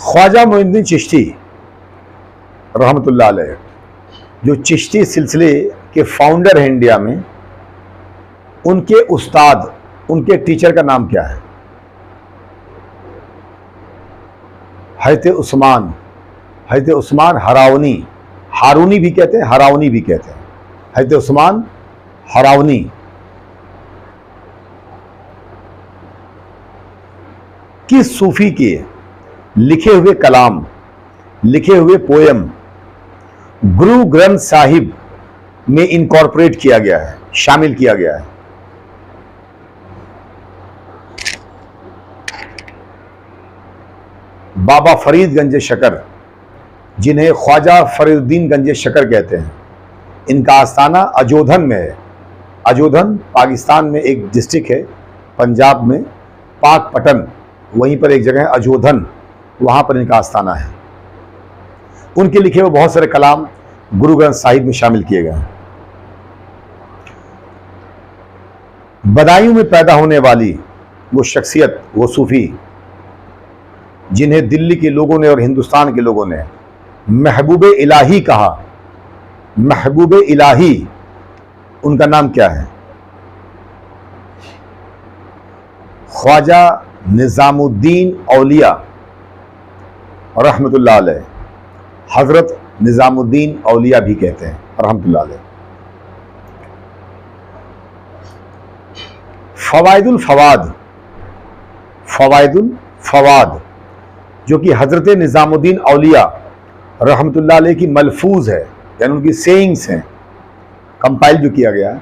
ख्वाजा मोइनुद्दीन चिश्ती रहमतुल्लाह अलैह, जो चिश्ती सिलसिले के फाउंडर हैं इंडिया में, उनके उस्ताद, उनके टीचर का नाम क्या है? हज़रत उस्मान। हज़रत उस्मान हरावनी, हारूनी भी कहते हैं, हरावनी भी कहते हैं। हज़रत उस्मान हरावनी। किस सूफी के लिखे हुए कलाम, लिखे हुए पोयम गुरु ग्रंथ साहिब में इनकॉर्पोरेट किया गया है, शामिल किया गया है? बाबा फरीद गंज शकर, जिन्हें ख्वाजा फरीदुद्दीन गंज शकर कहते हैं, इनका आस्थाना अजोधन में है। अजोधन पाकिस्तान में एक डिस्ट्रिक्ट है, पंजाब में, पाक पटन, वहीं पर एक जगह है अजोधन, वहाँ पर इनका आस्थाना है। उनके लिखे हुए बहुत सारे कलाम गुरु ग्रंथ साहिब में शामिल किए गए हैं। बदायूं में पैदा होने वाली वो शख्सियत, वो सूफी, जिन्हें दिल्ली के लोगों ने और हिंदुस्तान के लोगों ने महबूब इलाही कहा, महबूब इलाही, उनका नाम क्या है? ख्वाजा निजामुद्दीन औलिया रहमतुल्लाह अलैह। हजरत निजामुद्दीन औलिया भी कहते हैं रहमतुल्लाह अलैह। फवाइदुल फवाद, फवाइदुल फवाद, जो कि हजरत निजामुद्दीन औलिया रहमतुल्लाह अलैह की मलफूज है, यानी उनकी सेइंग्स हैं, कंपाइल जो किया गया है।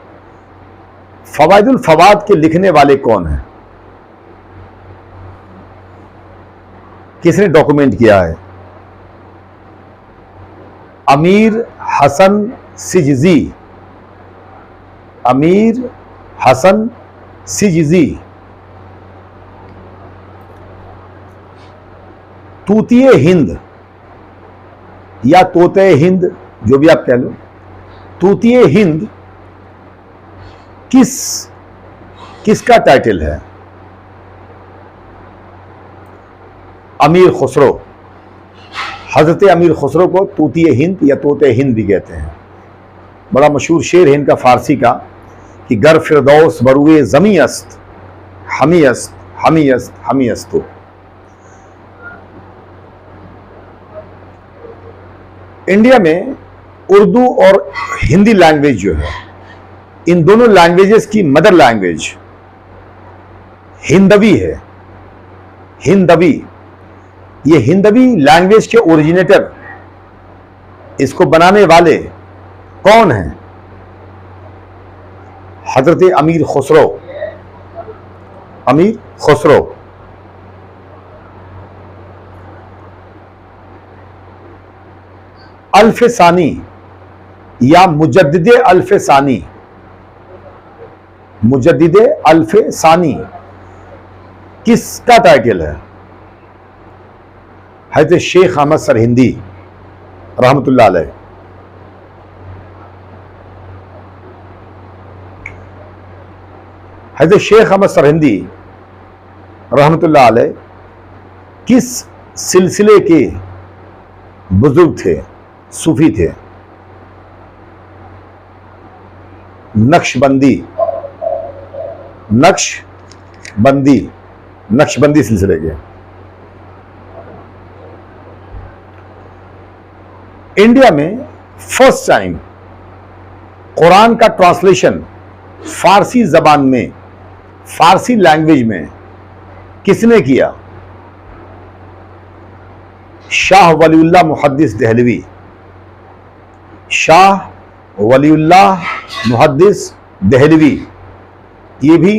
फवाइदुल फवाद के लिखने वाले कौन हैं? किसने डॉक्यूमेंट किया है? अमीर हसन सिजजी। अमीर हसन सिजजी। तूतिए हिंद या तोते हिंद, जो भी आप कह लो, तूतिए हिंद किसका टाइटल है? अमीर खुसरो। हजरत अमीर खुसरो को तूतिए हिंद या तोते हिंद भी कहते हैं। बड़ा मशहूर शेर है इनका फारसी का कि गर फिरदौस बरुए ज़मी अस्त, हमी अस्त, हमी अस्त, हमी अस्तो। इंडिया में उर्दू और हिंदी लैंग्वेज जो है, इन दोनों लैंग्वेजेस की मदर लैंग्वेज हिंदवी है। हिंदवी, ये हिंदवी लैंग्वेज के ओरिजिनेटर, इसको बनाने वाले कौन हैं? हजरत अमीर खुसरो। अमीर खुसरो। अल्फ सानी या मुजद्दिदे अल्फ सानी, मुजद्दिदे अल्फ सानी किसका टाइटल है? हज़रत शेख अहमद सरहिंदी रहमतुल्लाह अलैह। हज़रत शेख अहमद सरहिंदी रहमतुल्लाह अलैह किस सिलसिले के बुजुर्ग थे, सूफी थे? नक्शबंदी। नक्शबंदी, नक्शबंदी सिलसिले के। इंडिया में फर्स्ट टाइम कुरान का ट्रांसलेशन फारसी जबान में, फारसी लैंग्वेज में किसने किया? शाह वलीउल्लाह मुहद्दिस देहलवी। शाह वलीउल्लाह मुहद्दिस देहलवी ये भी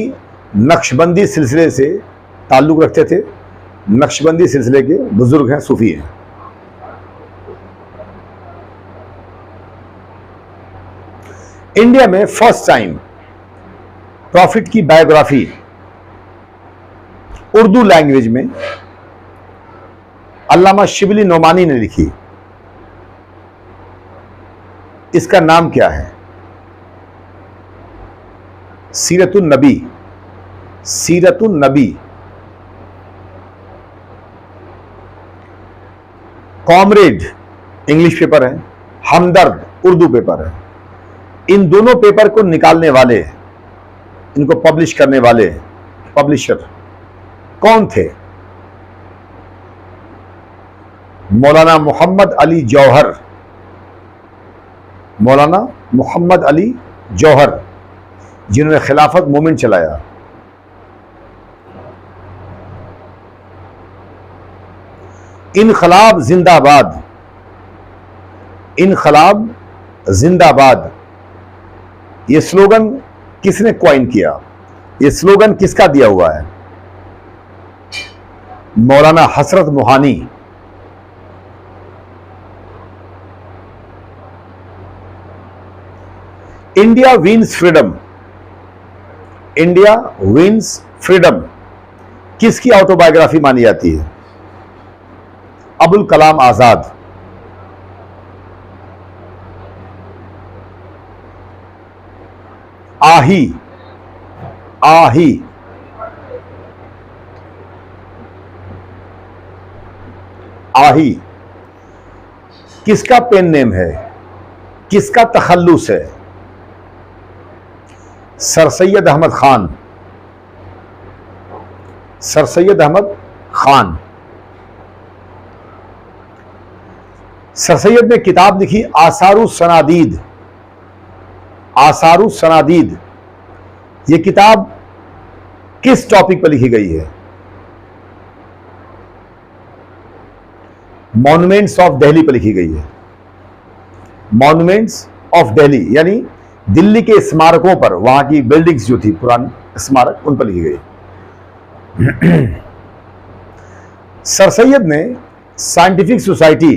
नक्शबंदी सिलसिले से ताल्लुक़ रखते थे। नक्शबंदी सिलसिले के बुजुर्ग हैं, सूफी हैं। इंडिया में फर्स्ट टाइम प्रॉफिट की बायोग्राफी उर्दू लैंग्वेज में अल्लामा शिबली नोमानी ने लिखी। इसका नाम क्या है? सीरतुन नबी। सीरतुन नबी। कॉमरेड इंग्लिश पेपर है, हमदर्द उर्दू पेपर है। इन दोनों पेपर को निकालने वाले, इनको पब्लिश करने वाले पब्लिशर कौन थे? मौलाना मोहम्मद अली जौहर। मौलाना मोहम्मद अली जौहर, जिन्होंने खिलाफत मूवमेंट चलाया। इनकलाब जिंदाबाद। इनकलाब जिंदाबाद ये स्लोगन किसने क्वाइन किया? ये स्लोगन किसका दिया हुआ है? Maulana Hasrat Mohani. India wins freedom. India wins freedom किसकी ऑटोबायोग्राफी मानी जाती है? अबुल कलाम आजाद। आही। आही आही किसका पेन नेम है? किसका तखल्लुस है? Sir Syed Ahmad Khan. Sir Syed Ahmad Khan. Sir Syed ने किताब लिखी आसारुस सनादीद। आसारुस सनादीद ये किताब किस टॉपिक पर लिखी गई है? मॉन्यूमेंट्स ऑफ दिल्ली पर लिखी गई है। मॉन्यूमेंट्स ऑफ दिल्ली यानी दिल्ली के स्मारकों पर, वहां की बिल्डिंग्स जो थी पुरानी स्मारक, उन पर लिखी गई। सर सैयद ने साइंटिफिक सोसाइटी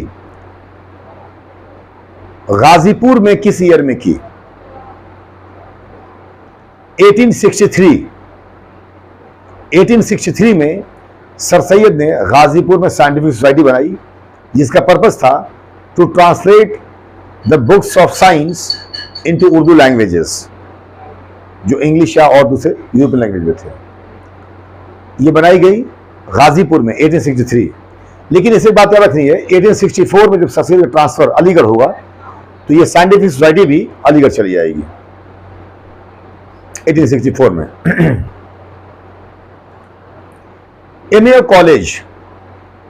गाजीपुर में किस ईयर में की? 1863। 1863 में सर सैयद ने गाजीपुर में साइंटिफिक सोसाइटी बनाई, जिसका पर्पस था to translate the books of science into Urdu languages, जो इंग्लिश या और दूसरे यूरोपियन लैंग्वेज में थे। ये बनाई गई गाजीपुर में 1863। लेकिन इसे बात याद रखनी है, 1864 में जब सर सैयद का ट्रांसफर अलीगढ़ होगा तो ये साइंटिफिक सोसाइटी भी अलीगढ़ चली जाएगी 1864 में। एमए कॉलेज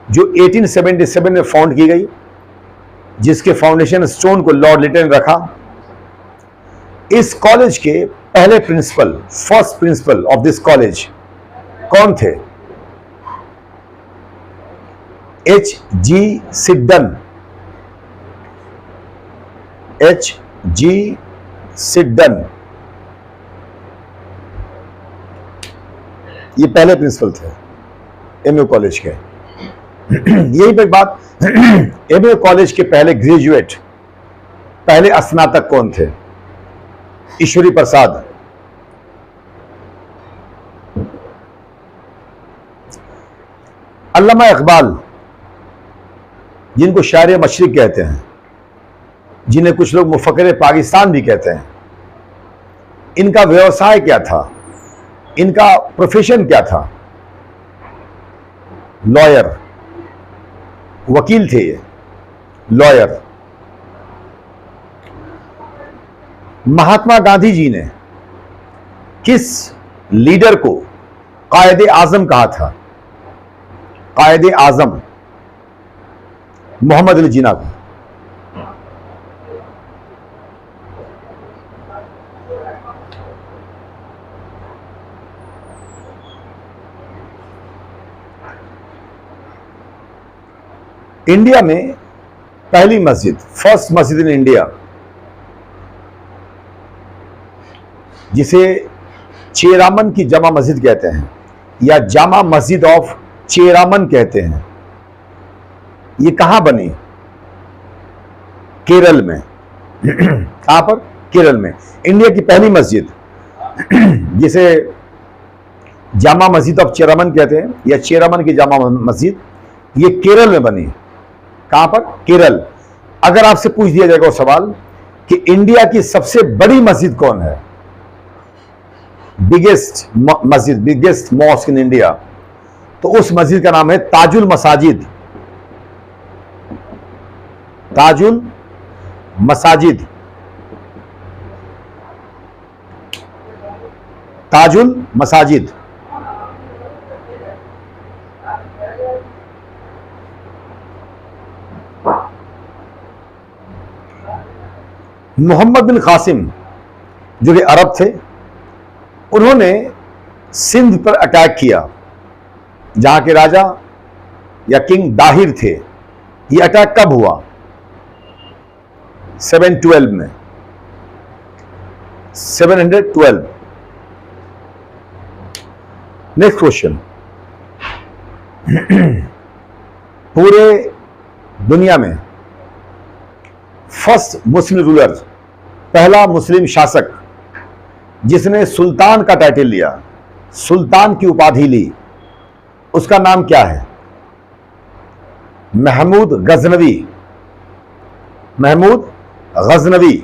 जो 1877 में फाउंड की गई, जिसके फाउंडेशन स्टोन को लॉर्ड लिटन ने रखा। इस कॉलेज के पहले principal, first principal of this college कौन थे? H.G. सिड्डन। H.G. सिड्डन ये पहले प्रिंसिपल थे एमए कॉलेज के। यही पे बात, एमए कॉलेज के पहले ग्रेजुएट, पहले स्नातक कौन थे? ईश्वरी प्रसाद। अल्लामा इकबाल, जिनको शायर मशरिक कहते हैं, जिन्हें कुछ लोग मुफक्किर पाकिस्तान भी कहते हैं, इनका व्यवसाय क्या था? इनका प्रोफेशन क्या था? लॉयर, वकील थे ये, लॉयर। महात्मा गांधी जी ने किस लीडर को कायदे आजम कहा था? कायदे आजम मोहम्मद अली जिन्ना को। इंडिया में पहली मस्जिद, फर्स्ट मस्जिद इन इंडिया, जिसे चेरामन की जामा मस्जिद कहते हैं या जामा मस्जिद ऑफ चेरामन कहते हैं, ये कहां बनी? केरल में। कहां पर? केरल में। इंडिया की पहली मस्जिद जिसे जामा मस्जिद ऑफ चेरामन कहते हैं या चेरामन की जामा मस्जिद, ये केरल में बनी। कहां पर? केरल। अगर आपसे पूछ दिया जाएगा वो सवाल कि इंडिया की सबसे बड़ी मस्जिद कौन है, बिगेस्ट मस्जिद, बिगेस्ट मॉस्क इन इंडिया, तो उस मस्जिद का नाम है ताजुल मसाजिद। ताजुल मसाजिद, ताजुल मसाजिद। मोहम्मद बिन कासिम जो कि अरब थे, उन्होंने सिंध पर अटैक किया, जहां के राजा या किंग दाहिर थे। यह अटैक कब हुआ? 712 में, 712। Next question. पूरे दुनिया में फर्स्ट मुस्लिम रूलर, पहला मुस्लिम शासक जिसने सुल्तान का टाइटल लिया, सुल्तान की उपाधि ली, उसका नाम क्या है? महमूद गजनवी। महमूद गजनवी।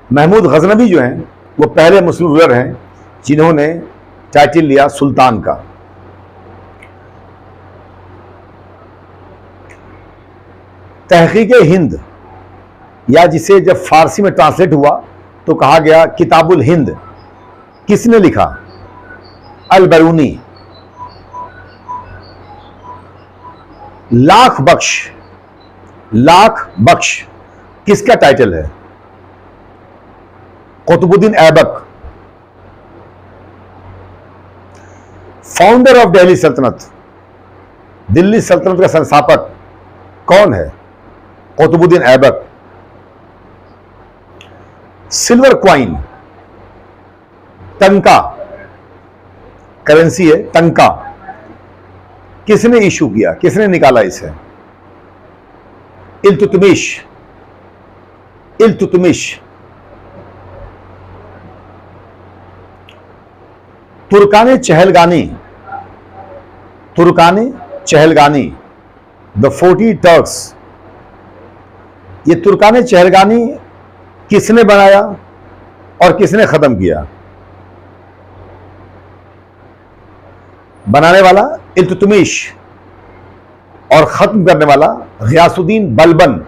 महमूद गजनवी जो हैं वो पहले मुस्लिम रूलर हैं जिन्होंने टाइटल लिया सुल्तान का। तहकीक हिंद, या जिसे जब फारसी में ट्रांसलेट हुआ तो कहा गया किताबुल हिंद, किसने लिखा? अल बैरूनी। लाख बख्श, लाख बख्श किसका टाइटल है? कुतुबुद्दीन ऐबक। फाउंडर ऑफ दिल्ली सल्तनत, दिल्ली सल्तनत का संस्थापक कौन है? कुतुबुद्दीन ऐबक। सिल्वर क्वाइन, टंका करेंसी है, टंका, किसने इशू किया, किसने निकाला इसे? इल्तुतमिश। इल्तुतमिश। तुर्काने चहलगानी, तुर्काने चहलगानी, द 40 टर्क्स, ये तुर्काने चहलगानी किसने बनाया और किसने खत्म किया? बनाने वाला इल्तुतमिश और खत्म करने वाला गियासुद्दीन बलबन।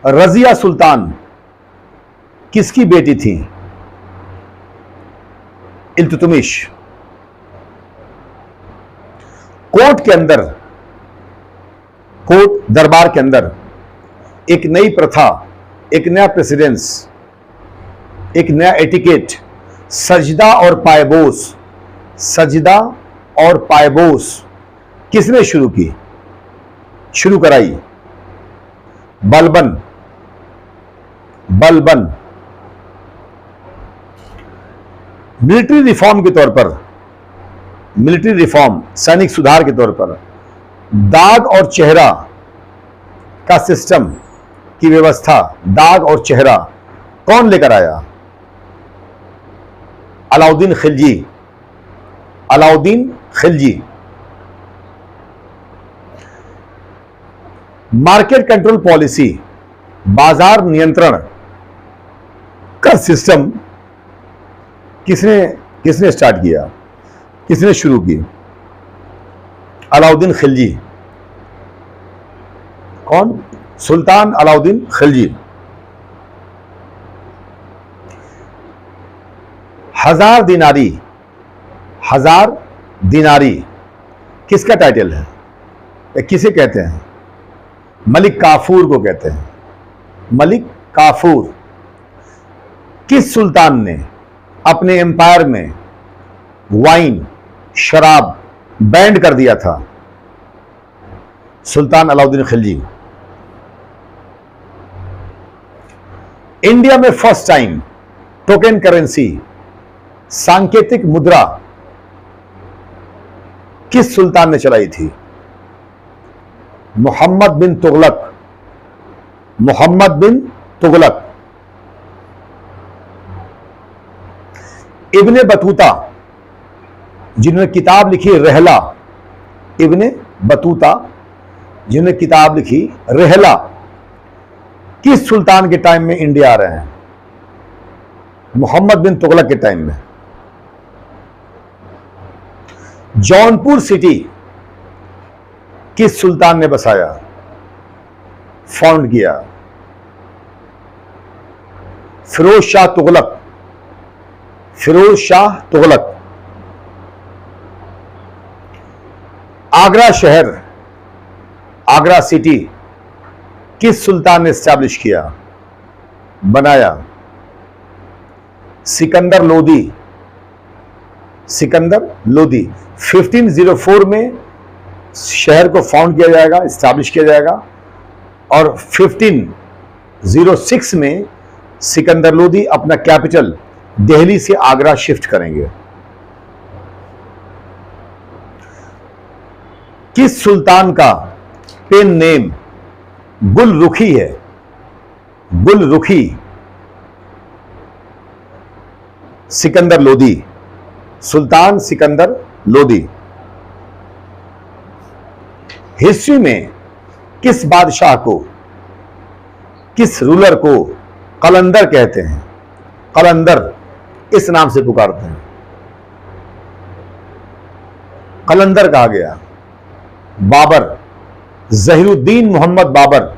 रजिया सुल्तान किसकी बेटी थी? इल्तुतमिश। कोर्ट के अंदर, कोर्ट दरबार के अंदर एक नई प्रथा, एक नया प्रेसिडेंस, एक नया एटिकेट, सजदा और पायबोस, सजदा और पायबोस किसने शुरू की, शुरू कराई? बलबन। बलबन। मिलिट्री रिफॉर्म के तौर पर, मिलिट्री रिफॉर्म, सैनिक सुधार के तौर पर दाग और चेहरा का सिस्टम की व्यवस्था, दाग और चेहरा कौन लेकर आया? Alauddin Khilji. Alauddin Khilji. Market control policy, बाजार नियंत्रण का सिस्टम किसने स्टार्ट किया, किसने शुरू की? अलाउद्दीन खिलजी। कौन? सुल्तान अलाउद्दीन खिलजी। हजार दिनारी, हजार दिनारी किसका टाइटल है, किसे कहते हैं? मलिक काफूर को कहते हैं। मलिक काफूर। किस सुल्तान ने अपने एम्पायर में वाइन, शराब बैंड कर दिया था सुल्तान अलाउद्दीन खिलजी। इंडिया में फर्स्ट टाइम टोकन करेंसी, सांकेतिक मुद्रा किस सुल्तान ने चलाई थी? मोहम्मद बिन तुगलक। मोहम्मद बिन तुगलक। इब्ने बतूता, जिन्होंने किताब लिखी रहला, इब्ने बतूता जिन्होंने किताब लिखी रहला, किस सुल्तान के टाइम में इंडिया आ रहे हैं? मोहम्मद बिन तुगलक के टाइम में। जौनपुर सिटी किस सुल्तान ने बसाया, फाउंड किया? फिरोज शाह तुगलक। फिरोज शाह तुगलक। आगरा शहर, आगरा सिटी किस सुल्तान ने एस्टैब्लिश किया, बनाया? सिकंदर लोदी। सिकंदर लोदी। 1504 में शहर को फाउंड किया जाएगा, एस्टैब्लिश किया जाएगा, और 1506 में सिकंदर लोदी अपना कैपिटल दिल्ली से आगरा शिफ्ट करेंगे। किस सुल्तान का पेन नेम गुल रुखी है? गुल रुखी। सिकंदर लोदी। सुल्तान सिकंदर लोदी। हिस्ट्री में किस बादशाह को, किस रूलर को कलंदर कहते हैं? कलंदर इस नाम से पुकारते हैं, कलंदर कहा गया। बाबर, जहीरुद्दीन मोहम्मद बाबर।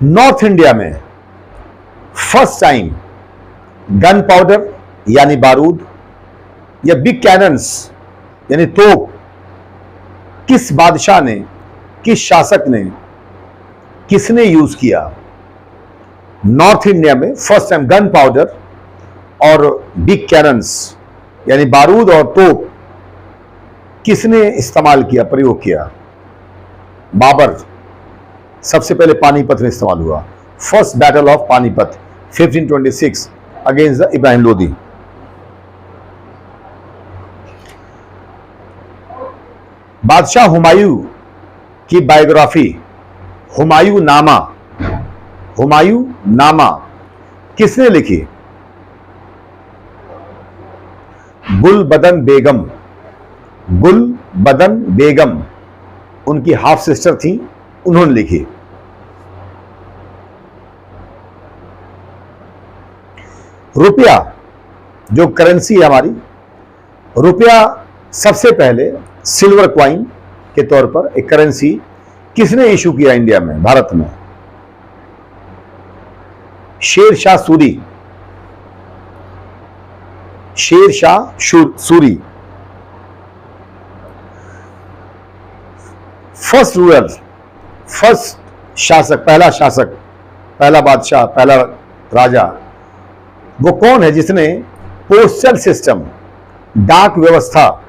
नॉर्थ इंडिया में फर्स्ट टाइम गन पाउडर यानी बारूद या बिग कैनन्स यानी तोप किस बादशाह ने, किस शासक ने, किसने यूज किया? नॉर्थ इंडिया में फर्स्ट टाइम गन पाउडर और बिग कैनन्स यानी बारूद और तोप किसने इस्तेमाल किया, प्रयोग किया? बाबर। सबसे पहले पानीपत में इस्तेमाल हुआ। First battle of Panipat 1526 against the Ibrahim Lodi. बादशाह हुमायूं की बायोग्राफी, हुमायूं नामा, हुमायूं नामा किसने लिखी? गुलबदन बेगम। गुलबदन बेगम उनकी हाफ सिस्टर थी, उन्होंने लिखी। रुपया जो करेंसी है हमारी, रुपया सबसे पहले सिल्वर क्वाइन के तौर पर एक करेंसी किसने इशू किया इंडिया में, भारत में? Sher Shah Suri. Sher Shah Suri. First ruler, first शासक, पहला शासक, पहला बादशाह, पहला राजा वो कौन है जिसने पोस्टल सिस्टम, डाक व्यवस्था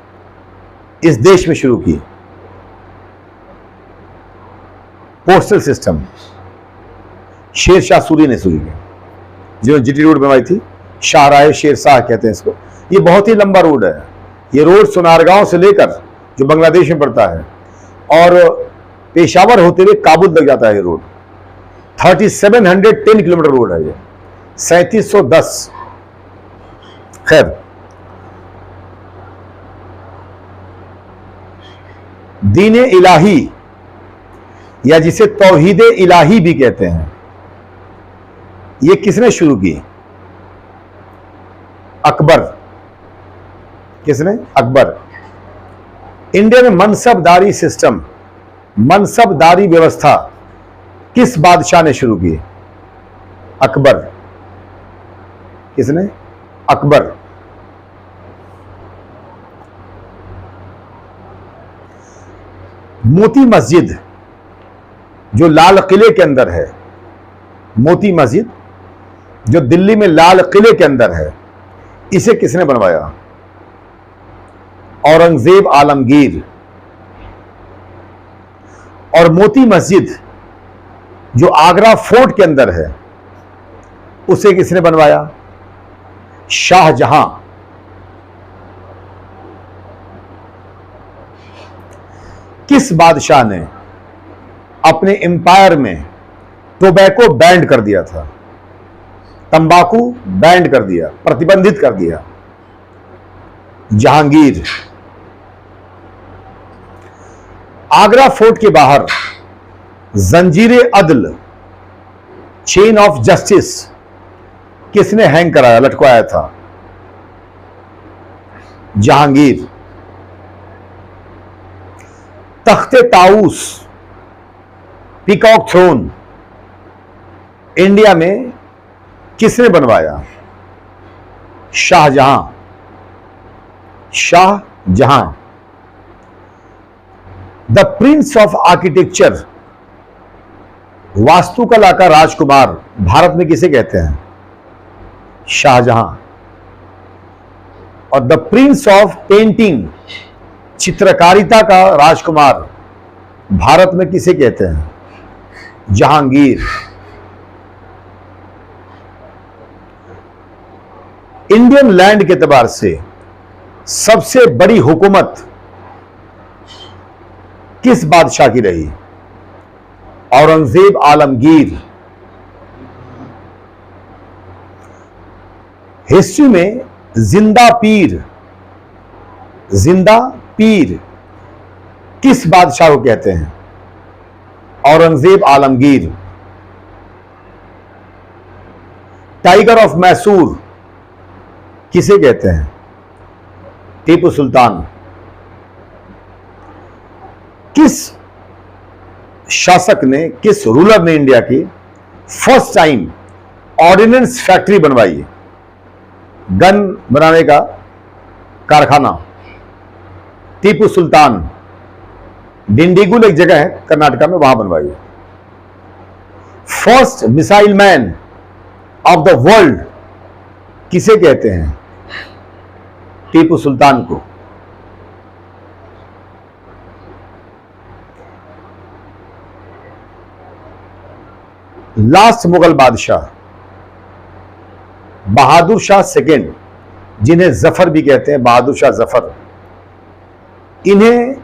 इस देश में शुरू की? पोस्टल सिस्टम शेर शाह सूरी ने शुरू किया, जो जीटी रोड बनवाई थी, शाहराह शेर शाह कहते हैं इसको। ये बहुत ही लंबा रोड है। ये रोड सोनारगांव से लेकर जो बांग्लादेश में पड़ता है और पेशावर होते हुए काबुल तक जाता है। ये रोड 3710 किलोमीटर रोड है। ये 3710। खैर, दीन इलाही या जिसे तौहीद इलाही भी कहते हैं, ये किसने शुरू की? अकबर। किसने? अकबर। इंडिया में मनसबदारी सिस्टम, मनसबदारी व्यवस्था किस बादशाह ने शुरू की? अकबर। किसने? अकबर। मोती मस्जिद जो लाल किले के अंदर है, मोती मस्जिद जो दिल्ली में लाल किले के अंदर है, इसे किसने बनवाया? औरंगजेब आलमगीर। और मोती मस्जिद जो आगरा फोर्ट के अंदर है, उसे किसने बनवाया? शाहजहां। किस बादशाह ने अपने एम्पायर में टोबैको बैंड कर दिया था? तंबाकू बैंड कर दिया, प्रतिबंधित कर दिया। जहांगीर। आगरा फोर्ट के बाहर जंजीरे अदल, चेन ऑफ जस्टिस, किसने हैंग कराया, लटकाया था? जहांगीर। तख्ते ताऊस, पीकॉक थ्रोन, इंडिया में किसने बनवाया? Shah Jahan. Shah Jahan. The prince of architecture, वास्तुकला का राजकुमार, भारत में किसे कहते हैं? शाहजहां। और द प्रिंस ऑफ पेंटिंग, चित्रकारिता का राजकुमार, भारत में किसे कहते हैं? जहांगीर। इंडियन लैंड के एतबार से सबसे बड़ी हुकूमत किस बादशाह की रही? औरंगजेब आलमगीर। हिस्ट्री में जिंदा पीर, जिंदा पीर किस बादशाह को कहते हैं? औरंगजेब आलमगीर। टाइगर ऑफ मैसूर किसे कहते हैं? टीपू सुल्तान। किस शासक ने, किस रूलर ने इंडिया की फर्स्ट टाइम ऑर्डिनेंस फैक्ट्री बनवाई, गन बनाने का कारखाना? टीपू सुल्तान। डिंडीगुल एक जगह है कर्नाटका में, वहां बनवाई। First missile man of the world किसे कहते हैं? टीपू सुल्तान को। लास्ट मुगल बादशाह बहादुर शाह सेकेंड, जिन्हें जफर भी कहते हैं, बहादुर शाह जफर, इन्हें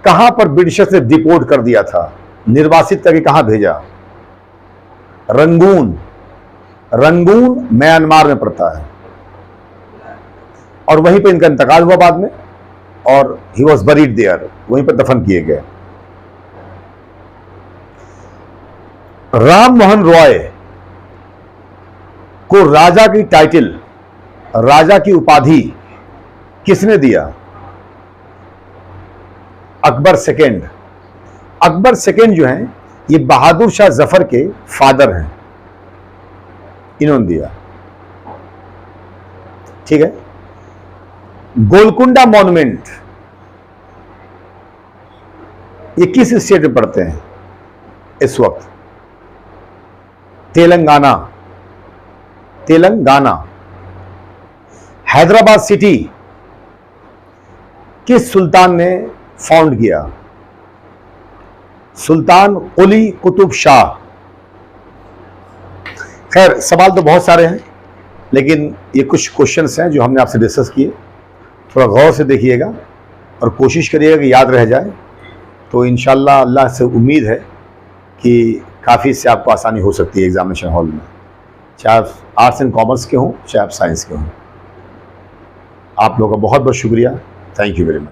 कहां पर ब्रिटिशर्स ने डिपोर्ट कर दिया था, निर्वासित करके कहां भेजा? रंगून। रंगून म्यांमार में पड़ता है, और वहीं पर इनका इंतकाल हुआ बाद में, और ही वॉज बरीड देयर, वहीं पर दफन किए गए। राम मोहन रॉय को राजा की टाइटल, राजा की उपाधि किसने दिया? अकबर सेकेंड। अकबर सेकेंड जो हैं, ये बहादुर शाह जफर के फादर हैं, इन्होंने दिया। ठीक है। गोलकुंडा मॉन्यूमेंट ये किस स्टेट में पड़ते हैं इस वक्त? तेलंगाना। तेलंगाना। हैदराबाद सिटी किस सुल्तान ने फाउंड किया? सुल्तान कुली कुतुब शाह। खैर, सवाल तो बहुत सारे हैं, लेकिन ये कुछ क्वेश्चंस हैं जो हमने आपसे डिस्कस किए। थोड़ा गौर से देखिएगा और कोशिश करिएगा कि याद रह जाए, तो इंशाल्लाह अल्लाह से उम्मीद है कि काफ़ी इससे आपको आसानी हो सकती है एग्जामिनेशन हॉल में, चाहे आप आर्ट्स एंड कॉमर्स के हों, चाहे आप साइंस के हों। आप लोगों का बहुत बहुत शुक्रिया। Thank you very much.